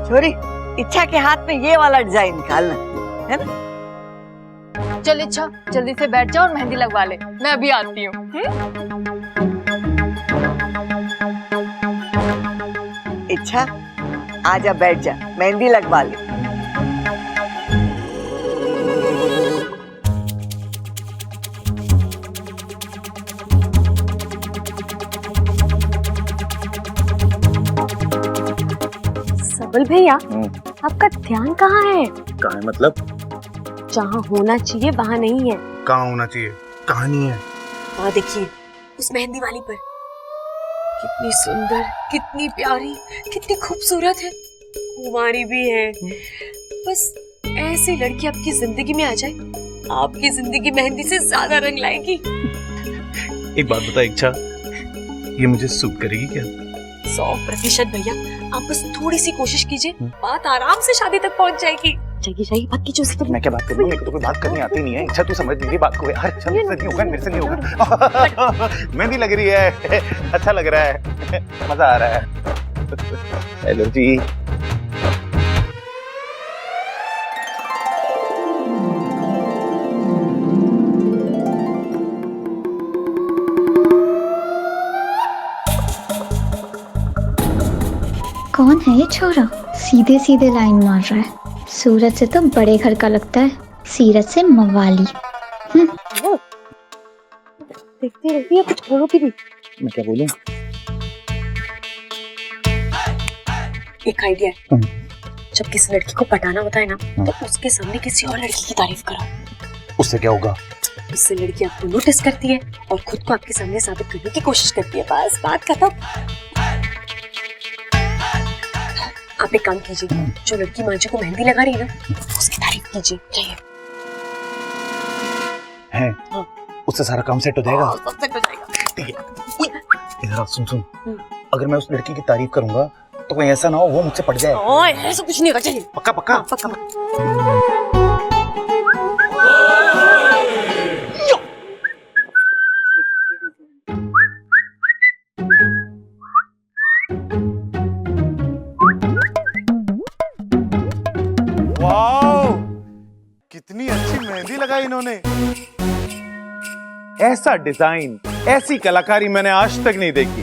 छोरी, इच्छा के हाथ में ये वाला डिजाइन निकालना है ना। चल इच्छा, जल्दी से बैठ जा और मेहंदी लगवा ले, मैं अभी आती हूँ। इच्छा, आजा बैठ जा, मेहंदी लगवा ले। सबल भैया, आपका ध्यान कहाँ है? कहाँ है मतलब? जहाँ होना चाहिए वहाँ नहीं है। कहाँ होना चाहिए? कहानी है। वहाँ देखिए, उस मेहंदी वाली पर। कितनी सुंदर, कितनी प्यारी, कितनी खूबसूरत है। कुमारी भी है। बस ऐसी लड़की आपकी जिंदगी में आ जाए, आपकी जिंदगी मेहंदी से ज्यादा रंग लाएगी। एक बात बता इच्छा, ये मुझे सूट करेगी क्या? 100% भैया, आप बस थोड़ी सी कोशिश कीजिए, बात आराम से शादी तक पहुंच जाएगी। जाइए बात कीजिए उससे। मैं क्या बात करूं? मेरे को तो कोई बात करनी आती नहीं है। इच्छा तू समझ लीजिए बात को यार। अच्छा मेरे से नहीं होगा। मेहंदी लग रही है, अच्छा लग रहा है, मजा आ रहा है। हेलो जी। कौन है ये छोरा? सीधे सीधे लाइन मार रहा है। सूरत से तो बड़े घर का लगता है, सीरत से मवाली। देखती रहती है, कुछ बोलो भी नहीं। मैं क्या बोलूं? एक आइडिया है, जब किसी लड़की को पटाना होता है ना, तो उसके सामने किसी और लड़की की तारीफ करो। उससे क्या होगा? उससे लड़की आपको नोटिस करती है और खुद को आपके सामने साबित करने की कोशिश करती है। बस बात खत्म। आप एक काम कीजिए, जो लड़की मांझी को मेहंदी लगा रही है ना, उसकी तारीफ कीजिए। चाहिए है? हाँ। उससे सारा काम सेट हो जाएगा। सब सेट हो जाएगा। ठीक है। इधर सुन, अगर मैं उस लड़की की तारीफ करूंगा तो कहीं ऐसा ना हो वो मुझसे पट जाए। ओए, ऐसा कुछ नहीं होगा। चलिए पक्का पक्का। हाँ, पक्का। वाओ, कितनी अच्छी मेहंदी लगाई इन्होंने। ऐसा डिजाइन, ऐसी कलाकारी मैंने आज तक नहीं देखी।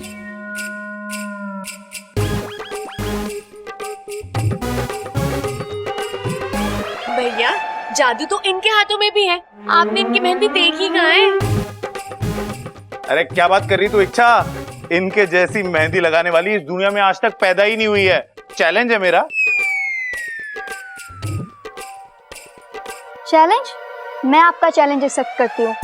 भैया, जादू तो इनके हाथों में भी है। आपने इनकी मेहंदी देखी कहाँ है? अरे क्या बात कर रही तू इच्छा? इनके जैसी मेहंदी लगाने वाली इस दुनिया में आज तक पैदा ही नहीं हुई है। चैलेंज है मेरा। चैलेंज? मैं आपका चैलेंज एक्सेप्ट करती हूँ।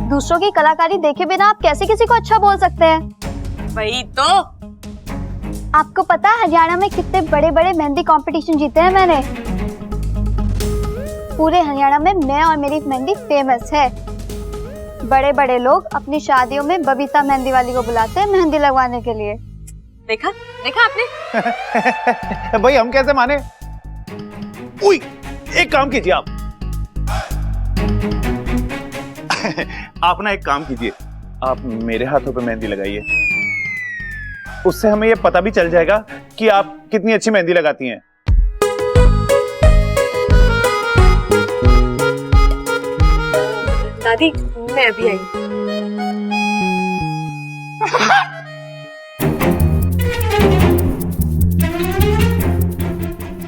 दूसरों की कलाकारी देखे बिना आप कैसे किसी को अच्छा बोल सकते हैं? वही तो। आपको पता है हरियाणा में कितने बड़े बड़े मेहंदी कंपटीशन जीते हैं मैंने। पूरे हरियाणा में मैं और मेरी मेहंदी फेमस है। बड़े बड़े लोग अपनी शादियों में बबीता मेहंदी वाली को बुलाते हैं मेहंदी लगवाने के लिए। देखा आपने? भाई हम कैसे माने? उई, एक काम कीजिए आप। आप ना एक काम कीजिए, आप मेरे हाथों पे मेहंदी लगाइए। उससे हमें ये पता भी चल जाएगा कि आप कितनी अच्छी मेहंदी लगाती हैं। दादी, मैं अभी आई।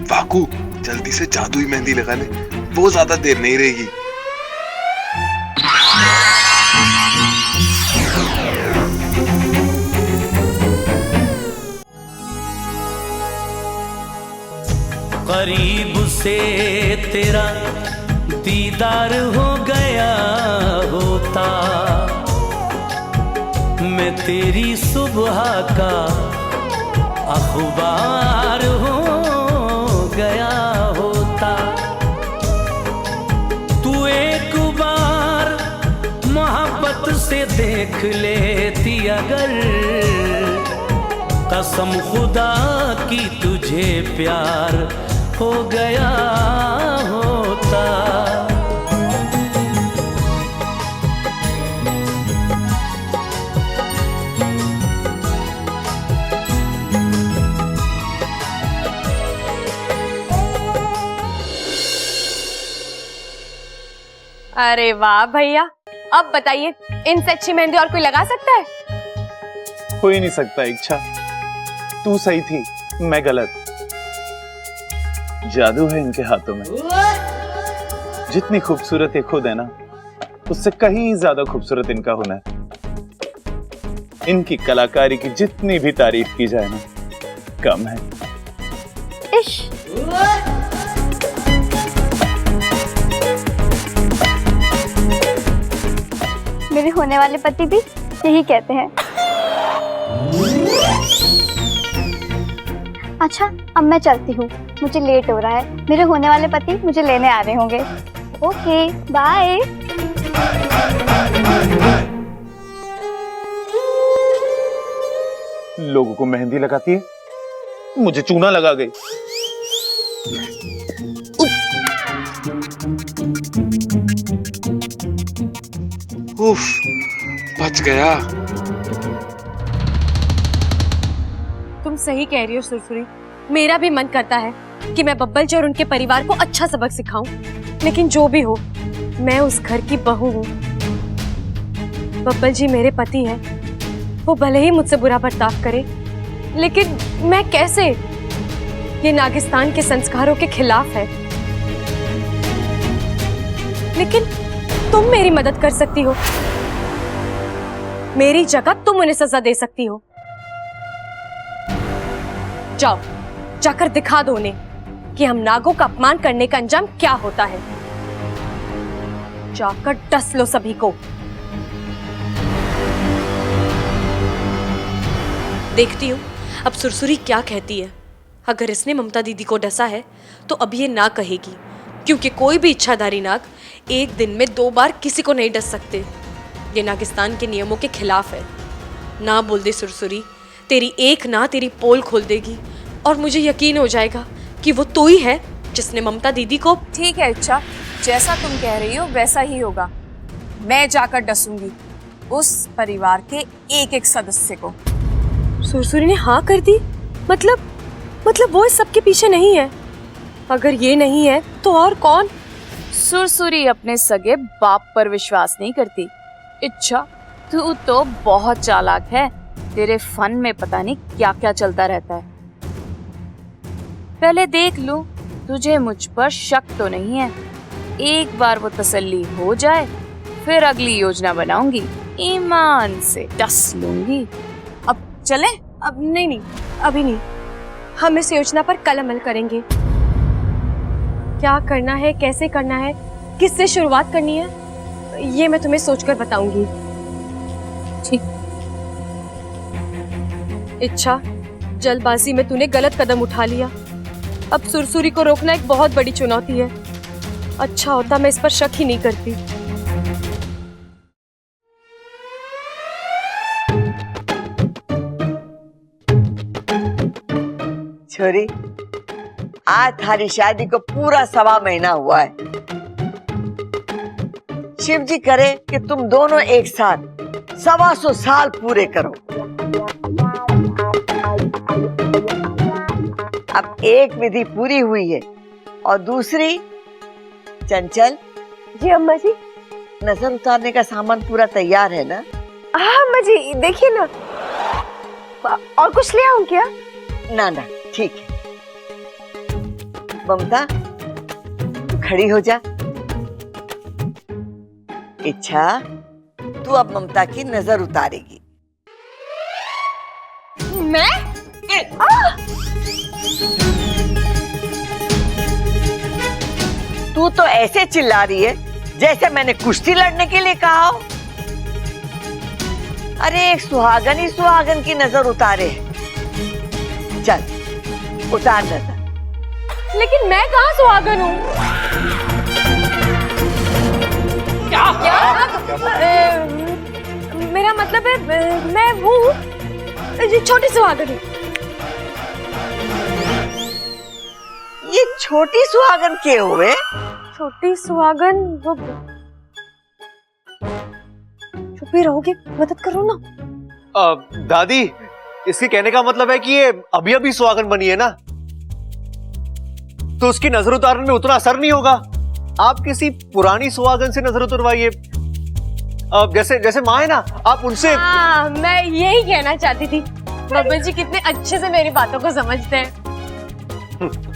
वाकू, जल्दी से जादुई मेहंदी लगा ले, वो ज्यादा देर नहीं रहेगी। करीब से तेरा दीदार हो गया होता, मैं तेरी सुबह का अखबार हो गया होता। तू एक बार मोहब्बत से देख लेती अगर, कसम खुदा की तुझे प्यार हो गया होता। अरे वाह भैया, अब बताइए इनसे अच्छी मेहंदी और कोई लगा सकता है? हो ही नहीं सकता इच्छा। तू सही थी, मैं गलत। जादू है इनके हाथों में। जितनी खूबसूरत ये खुद है ना, उससे कहीं ज्यादा खूबसूरत इनका हुनर। इनकी कलाकारी की जितनी भी तारीफ की जाए ना, कम है। इश्क। मेरे होने वाले पति भी यही कहते हैं। अच्छा, अब मैं चलती हूँ, मुझे लेट हो रहा है। मेरे होने वाले पति मुझे लेने आ रहे होंगे। Okay, bye. लोगों को मेहंदी लगाती है, मुझे चूना लगा गई। उफ, बच गया। तुम सही कह रही हो सुरसुरी, मेरा भी मन करता है कि मैं बब्बल जी और उनके परिवार को अच्छा सबक सिखाऊं, लेकिन जो भी हो, मैं उस घर की बहू हूँ। बब्बल जी मेरे पति हैं, वो भले ही मुझसे बुरा बर्ताव करे, लेकिन मैं कैसे? ये नागिस्तान के संस्कारों के खिलाफ है। लेकिन तुम मेरी मदद कर सकती हो, मेरी जगह तुम उन्हें सजा दे सकती हो। जाओ, जाकर दिखा दो उन्हें कि हम नागों का अपमान करने का अंजाम क्या होता है। जाकर डस लो सभी को। देखती हूँ अब सुरसुरी क्या कहती है। अगर इसने ममता दीदी को डसा है तो अब ये ना कहेगी, क्योंकि कोई भी इच्छाधारी नाग एक दिन में 2 बार किसी को नहीं डस सकते। ये नागिस्तान के नियमों के खिलाफ है। ना बोल दे सुरसुरी, तेरी एक ना तेरी पोल खोल देगी और मुझे यकीन हो जाएगा कि वो तू ही है जिसने ममता दीदी को। ठीक है इच्छा, जैसा तुम कह रही हो वैसा ही होगा। मैं जाकर डसूंगी उस परिवार के एक सदस्य को। सुरसुरी ने हाँ कर दी? मतलब वो इस सब के पीछे नहीं है? अगर ये नहीं है तो और कौन? सुरसुरी अपने सगे बाप पर विश्वास नहीं करती। इच्छा, तू तो बहुत चालाक है। तेरे फन में पता नहीं क्या क्या चलता रहता है। पहले देख लूं तुझे मुझ पर शक तो नहीं है। एक बार वो तसल्ली हो जाए फिर अगली योजना बनाऊंगी, ईमान से डस लूंगी। अब चले? अब नहीं, अभी नहीं। हम इस योजना पर कल अमल करेंगे। क्या करना है, कैसे करना है, किससे शुरुआत करनी है, ये मैं तुम्हें सोचकर बताऊंगी। ठीक। इच्छा, जल्दबाजी में तूने गलत कदम उठा लिया। अब सुरसुरी को रोकना एक बहुत बड़ी चुनौती है। अच्छा होता मैं इस पर शक ही नहीं करती। छोरी, आज थारी शादी को पूरा 1.25 महीना हुआ है। शिव जी करे कि तुम दोनों एक साथ 125 साल पूरे करो। अब एक विधि पूरी हुई है और दूसरी। चंचल जी अम्मा जी। नजर उतारने का सामान पूरा तैयार है ना? हाँ अम्मा जी, देखिए ना। और कुछ ले आऊं क्या? ना, ठीक है। ममता, खड़ी हो जा। इच्छा, तू अब ममता की नजर उतारेगी। मैं? तू तो ऐसे चिल्ला रही है जैसे मैंने कुश्ती लड़ने के लिए कहा हो। अरे एक सुहागन ही सुहागन की नजर उतारे। चल उतार नजर। लेकिन मैं कहाँ सुहागन हूँ? क्या? मेरा मतलब है मैं हूँ छोटी सुहागन हूँ। ये छोटी सुहागन के हुए? छोटी सुहागन वो। चुप ही रहोगे? मदद करो ना। दादी, इसके कहने का मतलब है कि ये अभी अभी सुहागन बनी है ना, तो उसकी नजर उतारने में उतना असर नहीं होगा। आप किसी पुरानी सुहागन से नजर उतरवाइए, जैसे माँ है ना, आप उनसे। मैं यही कहना चाहती थी। बब्बल जी कितने अच्छे से मेरी बातों को समझते हैं।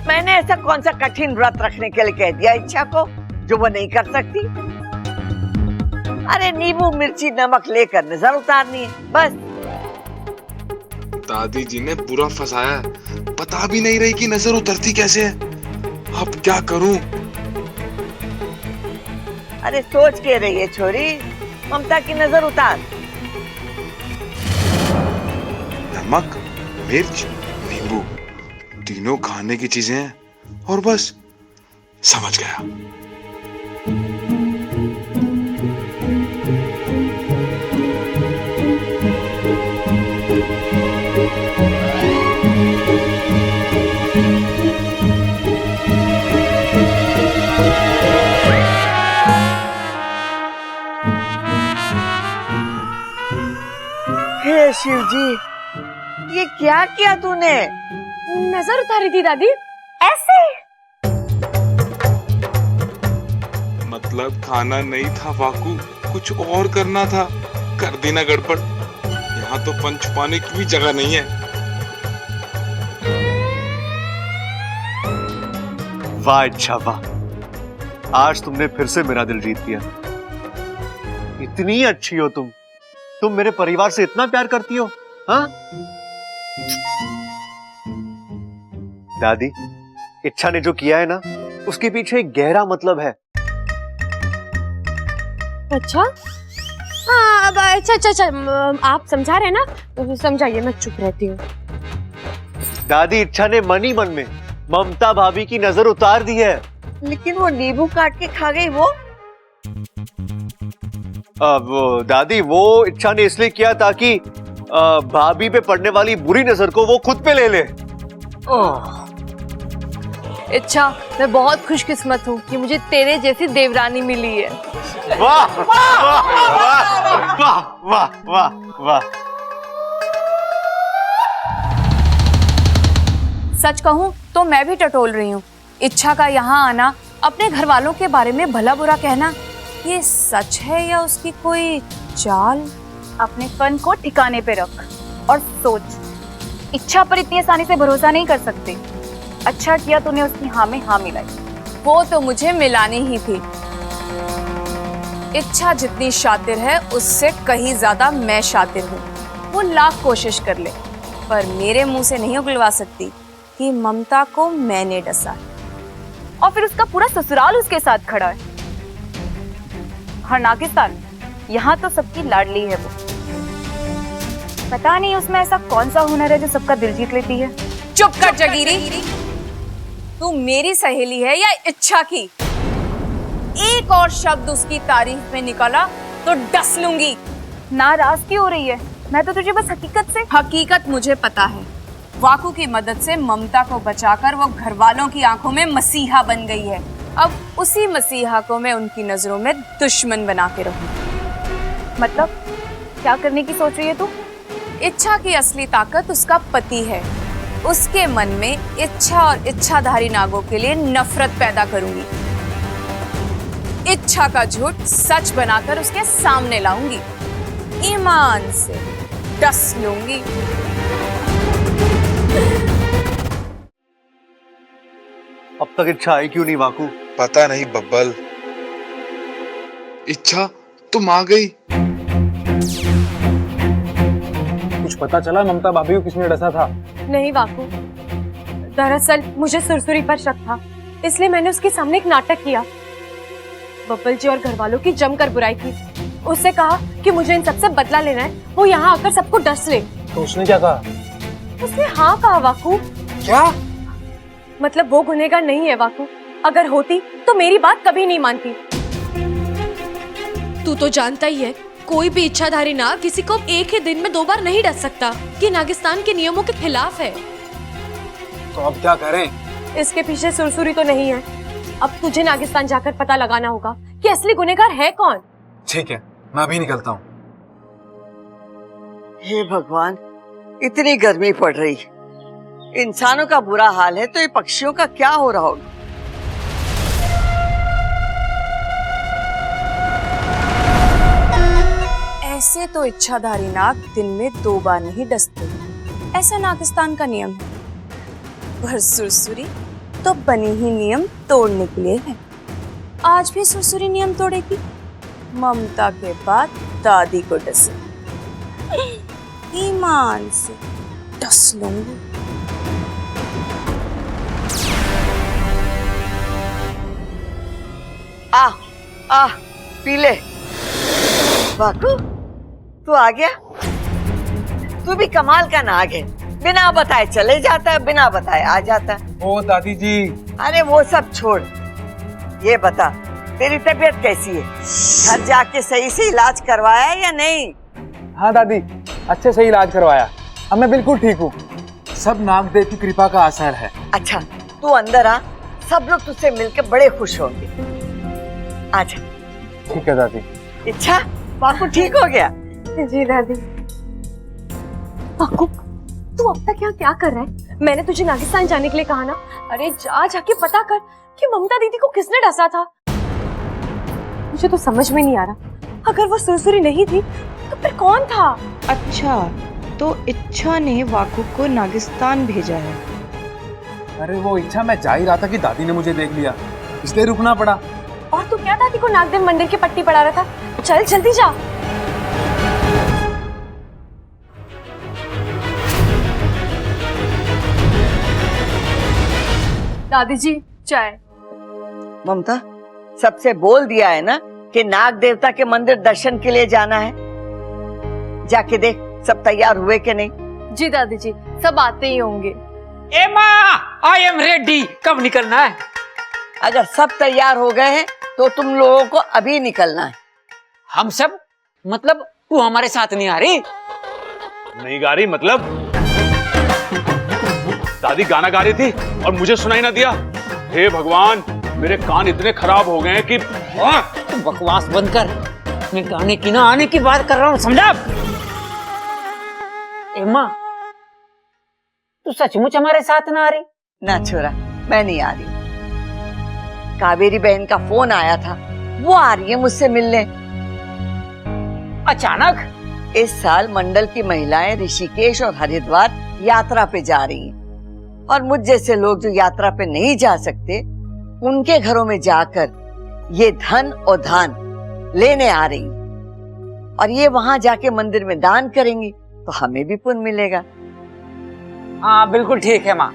मैंने ऐसा कौन सा कठिन व्रत रखने के लिए कह दिया इच्छा को जो वो नहीं कर सकती? अरे नींबू मिर्ची नमक लेकर नजर उतारनी है बस। दादी जी ने बुरा फंसाया है, पता भी नहीं रही कि नजर उतरती कैसे है। अब क्या करूं? अरे सोच के रही है छोरी, ममता की नजर उतार। नमक, मिर्च, नींबू, तीनों खाने की चीजें हैं और बस समझ गया। हे शिव जी, ये क्या किया तूने? नजर उतारी थी दादी। ऐसे? मतलब खाना नहीं था वाकू, कुछ और करना था। कर दी ना गड़बड़। यहाँ तो पंच छुपाने की भी जगह नहीं है। वाह अच्छा वाह, आज तुमने फिर से मेरा दिल जीत लिया। इतनी अच्छी हो तुम मेरे परिवार से इतना प्यार करती हो। हाँ दादी, इच्छा ने जो किया है ना, उसके पीछे एक गहरा मतलब है। अच्छा हाँ, अब अच्छा आप समझा रहे हैं ना, समझाइए, मैं चुप रहती हूँ। दादी, इच्छा ने मन ही मन में ममता भाभी की नजर उतार दी है। लेकिन वो नींबू काट के खा गई वो। अब दादी, वो इच्छा ने इसलिए किया ताकि भाभी पे पड़ने वाली बुरी नजर को वो खुद पे ले ले। इच्छा, मैं बहुत खुशकिस्मत हूँ कि मुझे तेरे जैसी देवरानी मिली है। वाह वाह वाह वाह वाह वाह। सच कहूँ तो मैं भी टटोल रही हूँ। इच्छा का यहाँ आना, अपने घर वालों के बारे में भला बुरा कहना, ये सच है या उसकी कोई चाल? अपने फन को ठिकाने पे रख और सोच। इच्छा पर इतनी आसानी से भरोसा नहीं कर सकते। अच्छा किया तूने उसकी हाँ में हाँ मिलाई। वो तो मुझे मिलानी ही थी। इच्छा जितनी शातिर है उससे कहीं ज्यादा मैं शातिर हूँ। वो लाख कोशिश कर ले पर मेरे मुंह से नहीं उगलवा सकती कि ममता को मैंने डसा है। और फिर उसका पूरा ससुराल उसके साथ खड़ा है। हर नागिस्तान, यहाँ तो सबकी लाडली है वो। पता नहीं उसमें ऐसा कौन सा हुनर है जो सबका दिल जीत लेती है। चुप कर जगीरी, तू मेरी सहेली है या इच्छा की? एक और शब्द उसकी तारीफ में निकला तो डस लूंगी। नाराज क्यों हो रही है? मैं तो तुझे बस हकीकत मुझे पता है। वाकू की मदद से ममता को बचाकर वो घर वालों की आंखों में मसीहा बन गई है। अब उसी मसीहा को मैं उनकी नजरों में दुश्मन बना के रहूं। मतलब क्या करने की सोच रही है तू? इच्छा की असली ताकत उसका पति है। उसके मन में इच्छा और इच्छाधारी नागों के लिए नफरत पैदा करूंगी। इच्छा का झूठ सच बनाकर उसके सामने लाऊंगी। ईमान से डस लूंगी। अब तक इच्छा आई क्यों नहीं वाकू? पता नहीं बब्बल। इच्छा तुम आ गई। कुछ पता चला ममता भाभी को किसने डसा था? नहीं वाकू, दरअसल मुझे सुरसुरी पर शक था, इसलिए मैंने उसके सामने एक नाटक किया। बब्बल जी और घर वालों की जमकर बुराई की। उससे कहा कि मुझे इन सबसे बदला लेना है, वो यहाँ आकर सबको डस ले। तो उसने क्या कहा? उसने हाँ कहा वाकू। क्या? मतलब वो गुनहगार नहीं है वाकू, अगर होती तो मेरी बात कभी नहीं मानती। तू तो जानता ही है, कोई भी इच्छाधारी नाग किसी को एक ही दिन में 2 बार नहीं डस सकता। ये नागिस्तान के नियमों के खिलाफ है। तो अब क्या करें? इसके पीछे सुरसुरी तो नहीं है। अब तुझे नागिस्तान जाकर पता लगाना होगा कि असली गुनहगार है कौन। ठीक है, मैं अभी निकलता हूँ। हे भगवान, इतनी गर्मी पड़ रही, इंसानों का बुरा हाल है तो ये पक्षियों का क्या हो रहा होगा। ऐसे तो इच्छाधारी नाग दिन में 2 बार नहीं डसते, ऐसा नागिस्तान का नियम है। पर सुरसुरी तो बनी ही नियम तोड़ने के लिए है। आज भी सुरसुरी नियम तोड़ेगी। ममता के बाद दादी को डसे, ईमान से डस लूंगी। आ पी ले। वाकू, तू आ गया? तू भी कमाल का नाग है, बिना बताए चले जाता है, बिना बताए आ जाता है। ओ दादी जी। अरे वो सब छोड़, ये बता तेरी तबीयत कैसी है? घर जाके सही से इलाज करवाया या नहीं? हाँ दादी, अच्छे से इलाज करवाया, अब मैं बिल्कुल ठीक हूँ। सब नागदेव की कृपा का असर है। अच्छा तू अंदर आ, सब लोग तुझसे मिलकर बड़े खुश होंगे। आजा। ठीक है दादी। इच्छा, वाकू ठीक हो गया? जी दादी। वाकू, तू अब तक यहाँ क्या कर रहा है? मैंने तुझे नागिस्तान जाने के लिए कहा ना। अरे जाके पता कर कि ममता दीदी को किसने डसा था। मुझे तो समझ में नहीं आ रहा, अगर वो सुरसुरी नहीं थी तो फिर कौन था? अच्छा, तो इच्छा ने वाकू को नागिस्तान भेजा है। अरे वो इच्छा, मैं जा ही रहा था कि दादी ने मुझे देख लिया, इसलिए रुकना पड़ा। और तू क्या दादी को नागदेव मंदिर की पट्टी पढ़ा रहा था? चल जल्दी जा। दादी जी चाय। ममता, सबसे बोल दिया है ना कि नाग देवता के मंदिर दर्शन के लिए जाना है। जाके देख सब तैयार हुए कि नहीं। जी दादी जी, सब आते ही होंगे। ए माँ, आई एम रेडी। कब निकलना है? अगर सब तैयार हो गए हैं तो तुम लोगों को अभी निकलना है। हम सब? मतलब तू हमारे साथ नहीं आ रही? नहीं गा रही मतलब? दादी गाना गा रही थी और मुझे सुनाई ना दिया। हे भगवान, मेरे कान इतने खराब हो गए हैं कि तू बकवास बंद कर। मैं गाने की ना आने की बात कर रहा हूँ, समझा? ए माँ, तू सचमुच हमारे साथ ना आ रही? ना छोरा, मैं नहीं आ रही। कावेरी बहन का फोन आया था, वो आ रही है मुझसे मिलने। अचानक? इस साल मंडल की महिलाएं ऋषिकेश और हरिद्वार यात्रा पे जा रही हैं और मुझ जैसे लोग जो यात्रा पे नहीं जा सकते, उनके घरों में जाकर ये धन और दान लेने आ रही हैं। और ये वहां जाके मंदिर में दान करेंगी तो हमें भी पुण्य मिलेगा। हाँ बिल्कुल ठीक है माँ।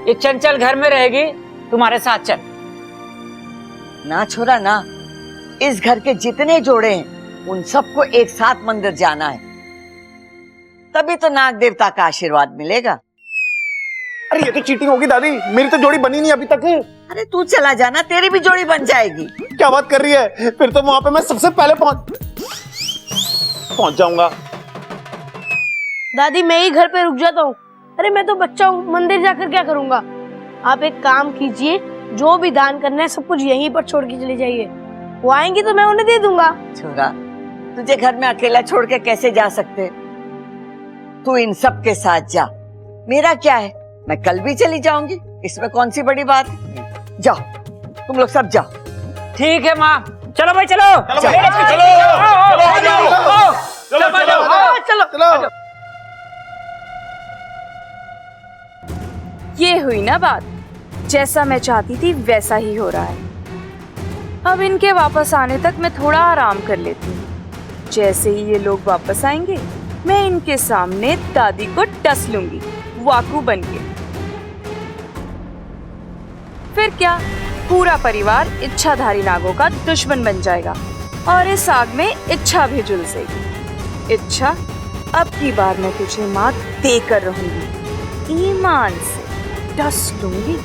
ये चंचल घर में रहेगी, तुम्हारे साथ चल। ना छोरा ना, इस घर के जितने जोड़े हैं उन सबको एक साथ मंदिर जाना है, तभी तो नाग देवता का आशीर्वाद मिलेगा। अरे ये तो चीटिंग होगी दादी, मेरी तो जोड़ी बनी नहीं अभी तक। अरे तू चला जाना, तेरी भी जोड़ी बन जाएगी। क्या बात कर रही है? फिर तो वहां पे मैं सबसे पहले पहुंच जाऊंगा। दादी मैं ही घर पे रुक जाता हूँ। अरे मैं तो बच्चा हूँ, मंदिर जाकर क्या करूँगा? आप एक काम कीजिए, जो भी दान करना है सब कुछ यहीं पर छोड़ के चले जाइए, वो आएंगी तो मैं उन्हें दे दूंगा। छोरा, तुझे घर में अकेला छोड़ के कैसे जा सकते? तू इन सब के साथ जा, मेरा क्या है, मैं कल भी चली जाऊंगी, इसमें कौन सी बड़ी बात है। जाओ तुम लोग सब जाओ। ठीक है माँ, चलो भाई चलो। चलो। ये हुई ना बात, जैसा मैं चाहती थी वैसा ही हो रहा है। अब इनके वापस आने तक मैं थोड़ा आराम कर लेती हूँ। जैसे ही ये लोग वापस आएंगे, मैं इनके सामने दादी को डस लूंगी, वाकू बनके। फिर क्या, पूरा परिवार इच्छाधारी नागों का दुश्मन बन जाएगा और इस आग में इच्छा भी झुलसेगी। इच्छा, अब की बार मैं तुझे मात देकर रहूंगी, ईमान से डस लूंगी।